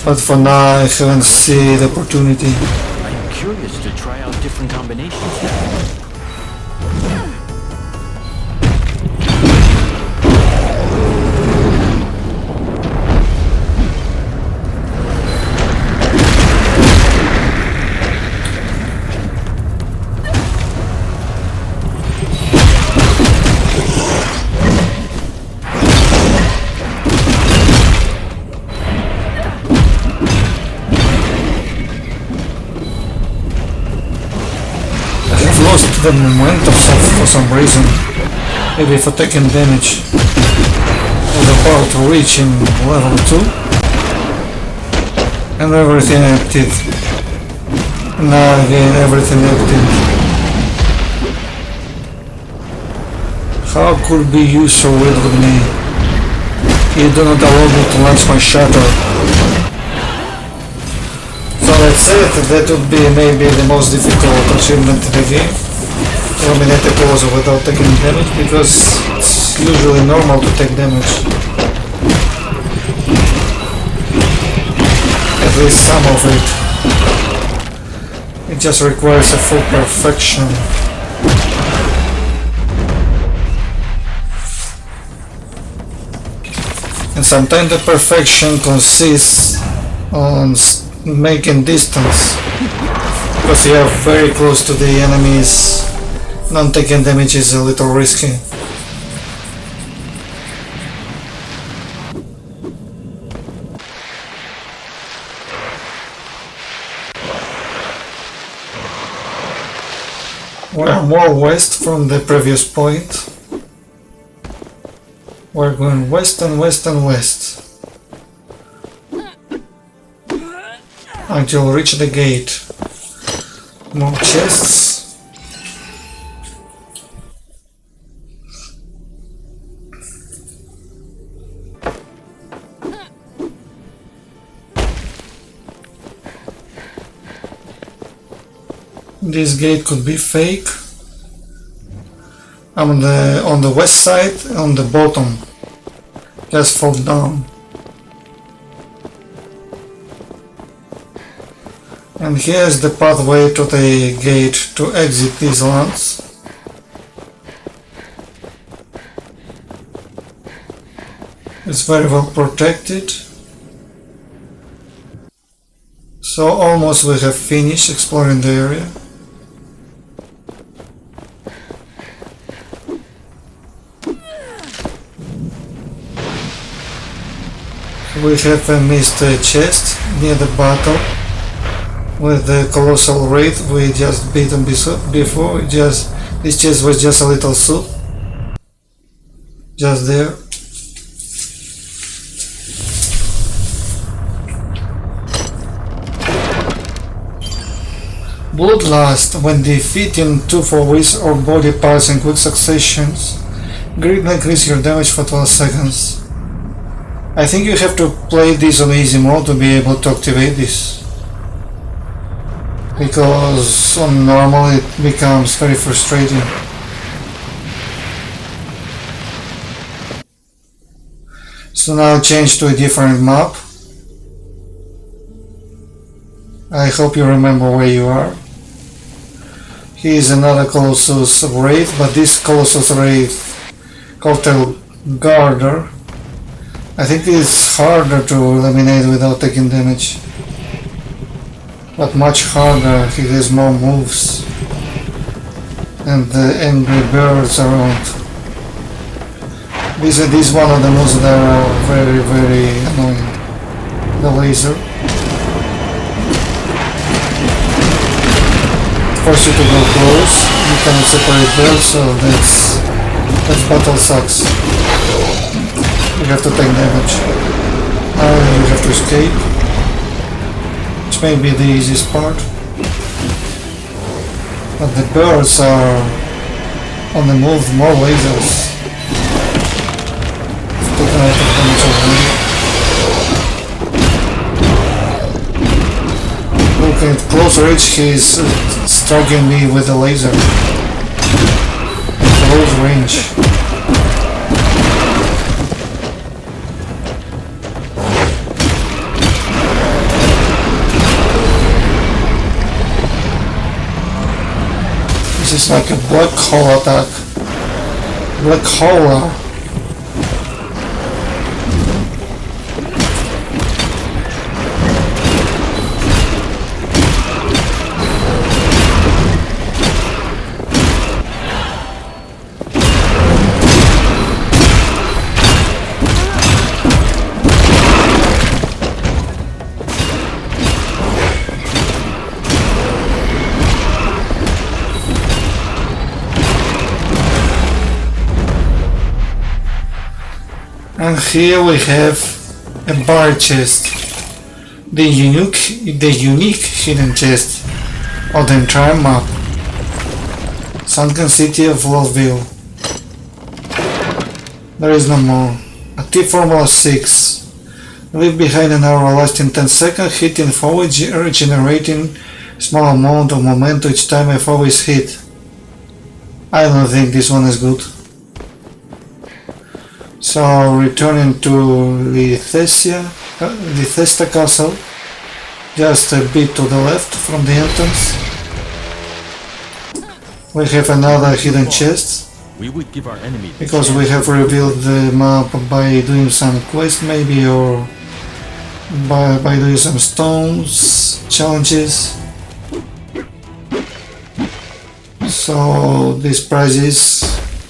Speaker 1: But for now I haven't seen the opportunity.
Speaker 8: I'm curious to try out different combinations now.
Speaker 1: the momentum for some reason. Maybe for taking damage. Was about to reach in level 2. And everything emptied. Now again everything emptied. How could be you so weird with me? You do not allow me to launch my shatter. So that's it, that would be maybe the most difficult achievement in the game. To eliminate the closer without taking damage, because it's usually normal to take damage. At least some of it. It just requires a full perfection. And sometimes the perfection consists on making distance, because you are very close to the enemies. Non-taking damage is a little risky. We're more west from the previous point. We're going west and west and west until we reach the gate. More chests. This gate could be fake. I'm on the west side, on the bottom. Just fall down. And here's the pathway to the gate to exit these lands. It's very well protected. So almost we have finished exploring the area. We have a missed chest near the battle with the colossal wraith we just beaten before. This chest was just a little soup, just there. Bloodlust. When defeating 2 foes or body parts in quick successions, greatly increase your damage for 12 seconds. I think you have to play this on easy mode to be able to activate this, because on normal it becomes very frustrating. So now change to a different map. I hope you remember where you are. Here is another Colossus Wraith, but this Colossus Wraith called Garder, I think it's harder to eliminate without taking damage, but much harder. He has more moves and the angry birds around. This is one of the moves that are very, very annoying. The laser forces you to go close. You cannot separate birds, so that battle sucks. You have to take damage. You have to escape, which may be the easiest part. But the birds are on the move, more lasers. I've taken a lot of damage already. Looking at close range, he's striking me with a laser. Close range. This is like a black hole attack. Black hole. And here we have a bar chest, the unique hidden chest of the entire map. Sunken City of Loveville. There is no more. A T-Formula 6. Leave behind an hour lasting 10 seconds, hitting forward, regenerating small amount of momentum each time a foe is hit. I don't think this one is good. So returning to Lithesta Castle, just a bit to the left from the entrance. We have another hidden chest.
Speaker 18: We would give our enemy
Speaker 1: because we have revealed the map by doing some quest maybe, or by doing some stones, challenges. So these prizes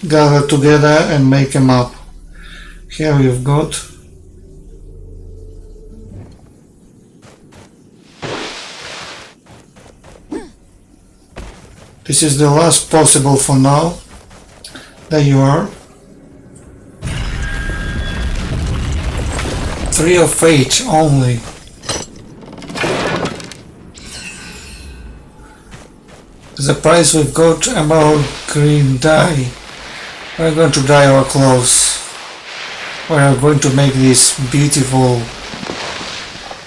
Speaker 1: gather together and make a map. Here we've got this is the last possible for now. There you are. 3 of each only. The price we've got about green dye. We're going to dye our clothes. We are going to make these beautiful,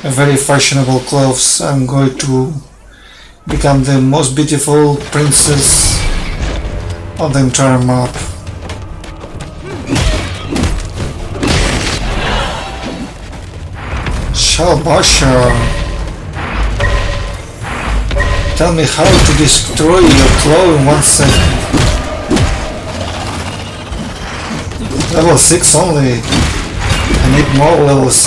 Speaker 1: very fashionable clothes. I'm going to become the most beautiful princess of the entire map. Shalbasha, tell me how to destroy your claw in 1 second. Level 6 only. I need more level 6.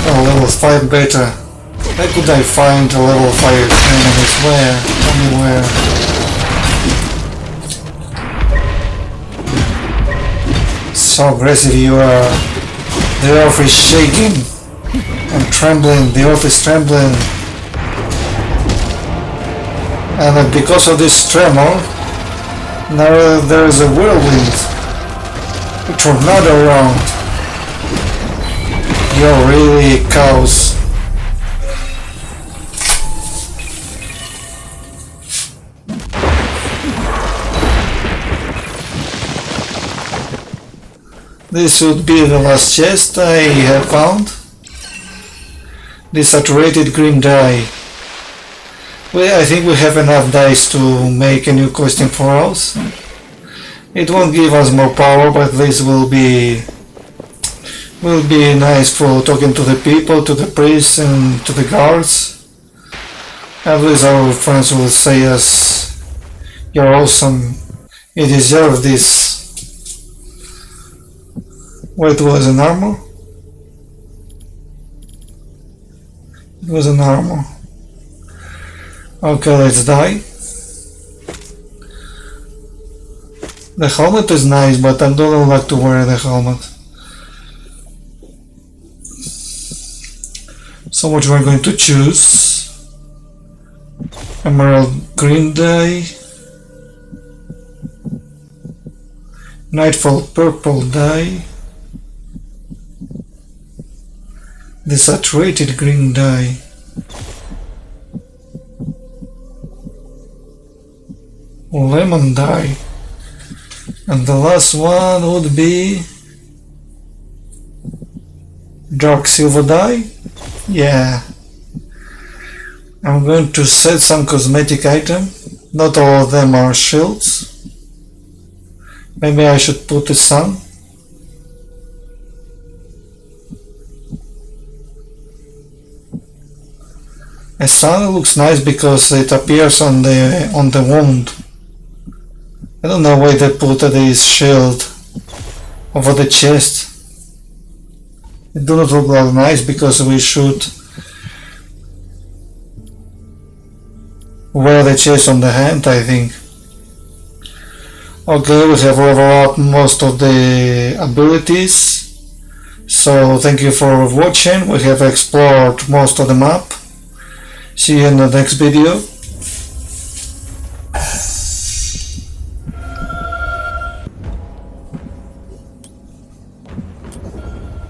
Speaker 1: Oh, level 5 better. Where could I find a level 5 enemies? Where? Tell me where. So aggressive you are. The earth is shaking and trembling. The earth is trembling. And because of this tremor, now there is a whirlwind. A tornado around. You're really cows. This would be the last chest I have found. The saturated green dye. Well, I think we have enough dyes to make a new costume for us. It won't give us more power, but this will be nice for talking to the people, to the priests and to the guards. At least our friends will say us, "You're awesome, you deserve this." Wait, it was an armor? It was an armor. Okay, let's die. The helmet is nice, but I don't like to wear the helmet. So what we're going to choose? Emerald green dye. Nightfall purple dye. The saturated green dye. Lemon dye. And the last one would be dark silver dye. Yeah. I'm going to set some cosmetic item. Not all of them are shields. Maybe I should put the sun. A sun looks nice because it appears on the wound. I don't know why they put this shield over the chest. It does not look that nice because we should wear the chest on the hand, I think. Okay, we have leveled up most of the abilities. So thank you for watching. We have explored most of the map. See you in the next video.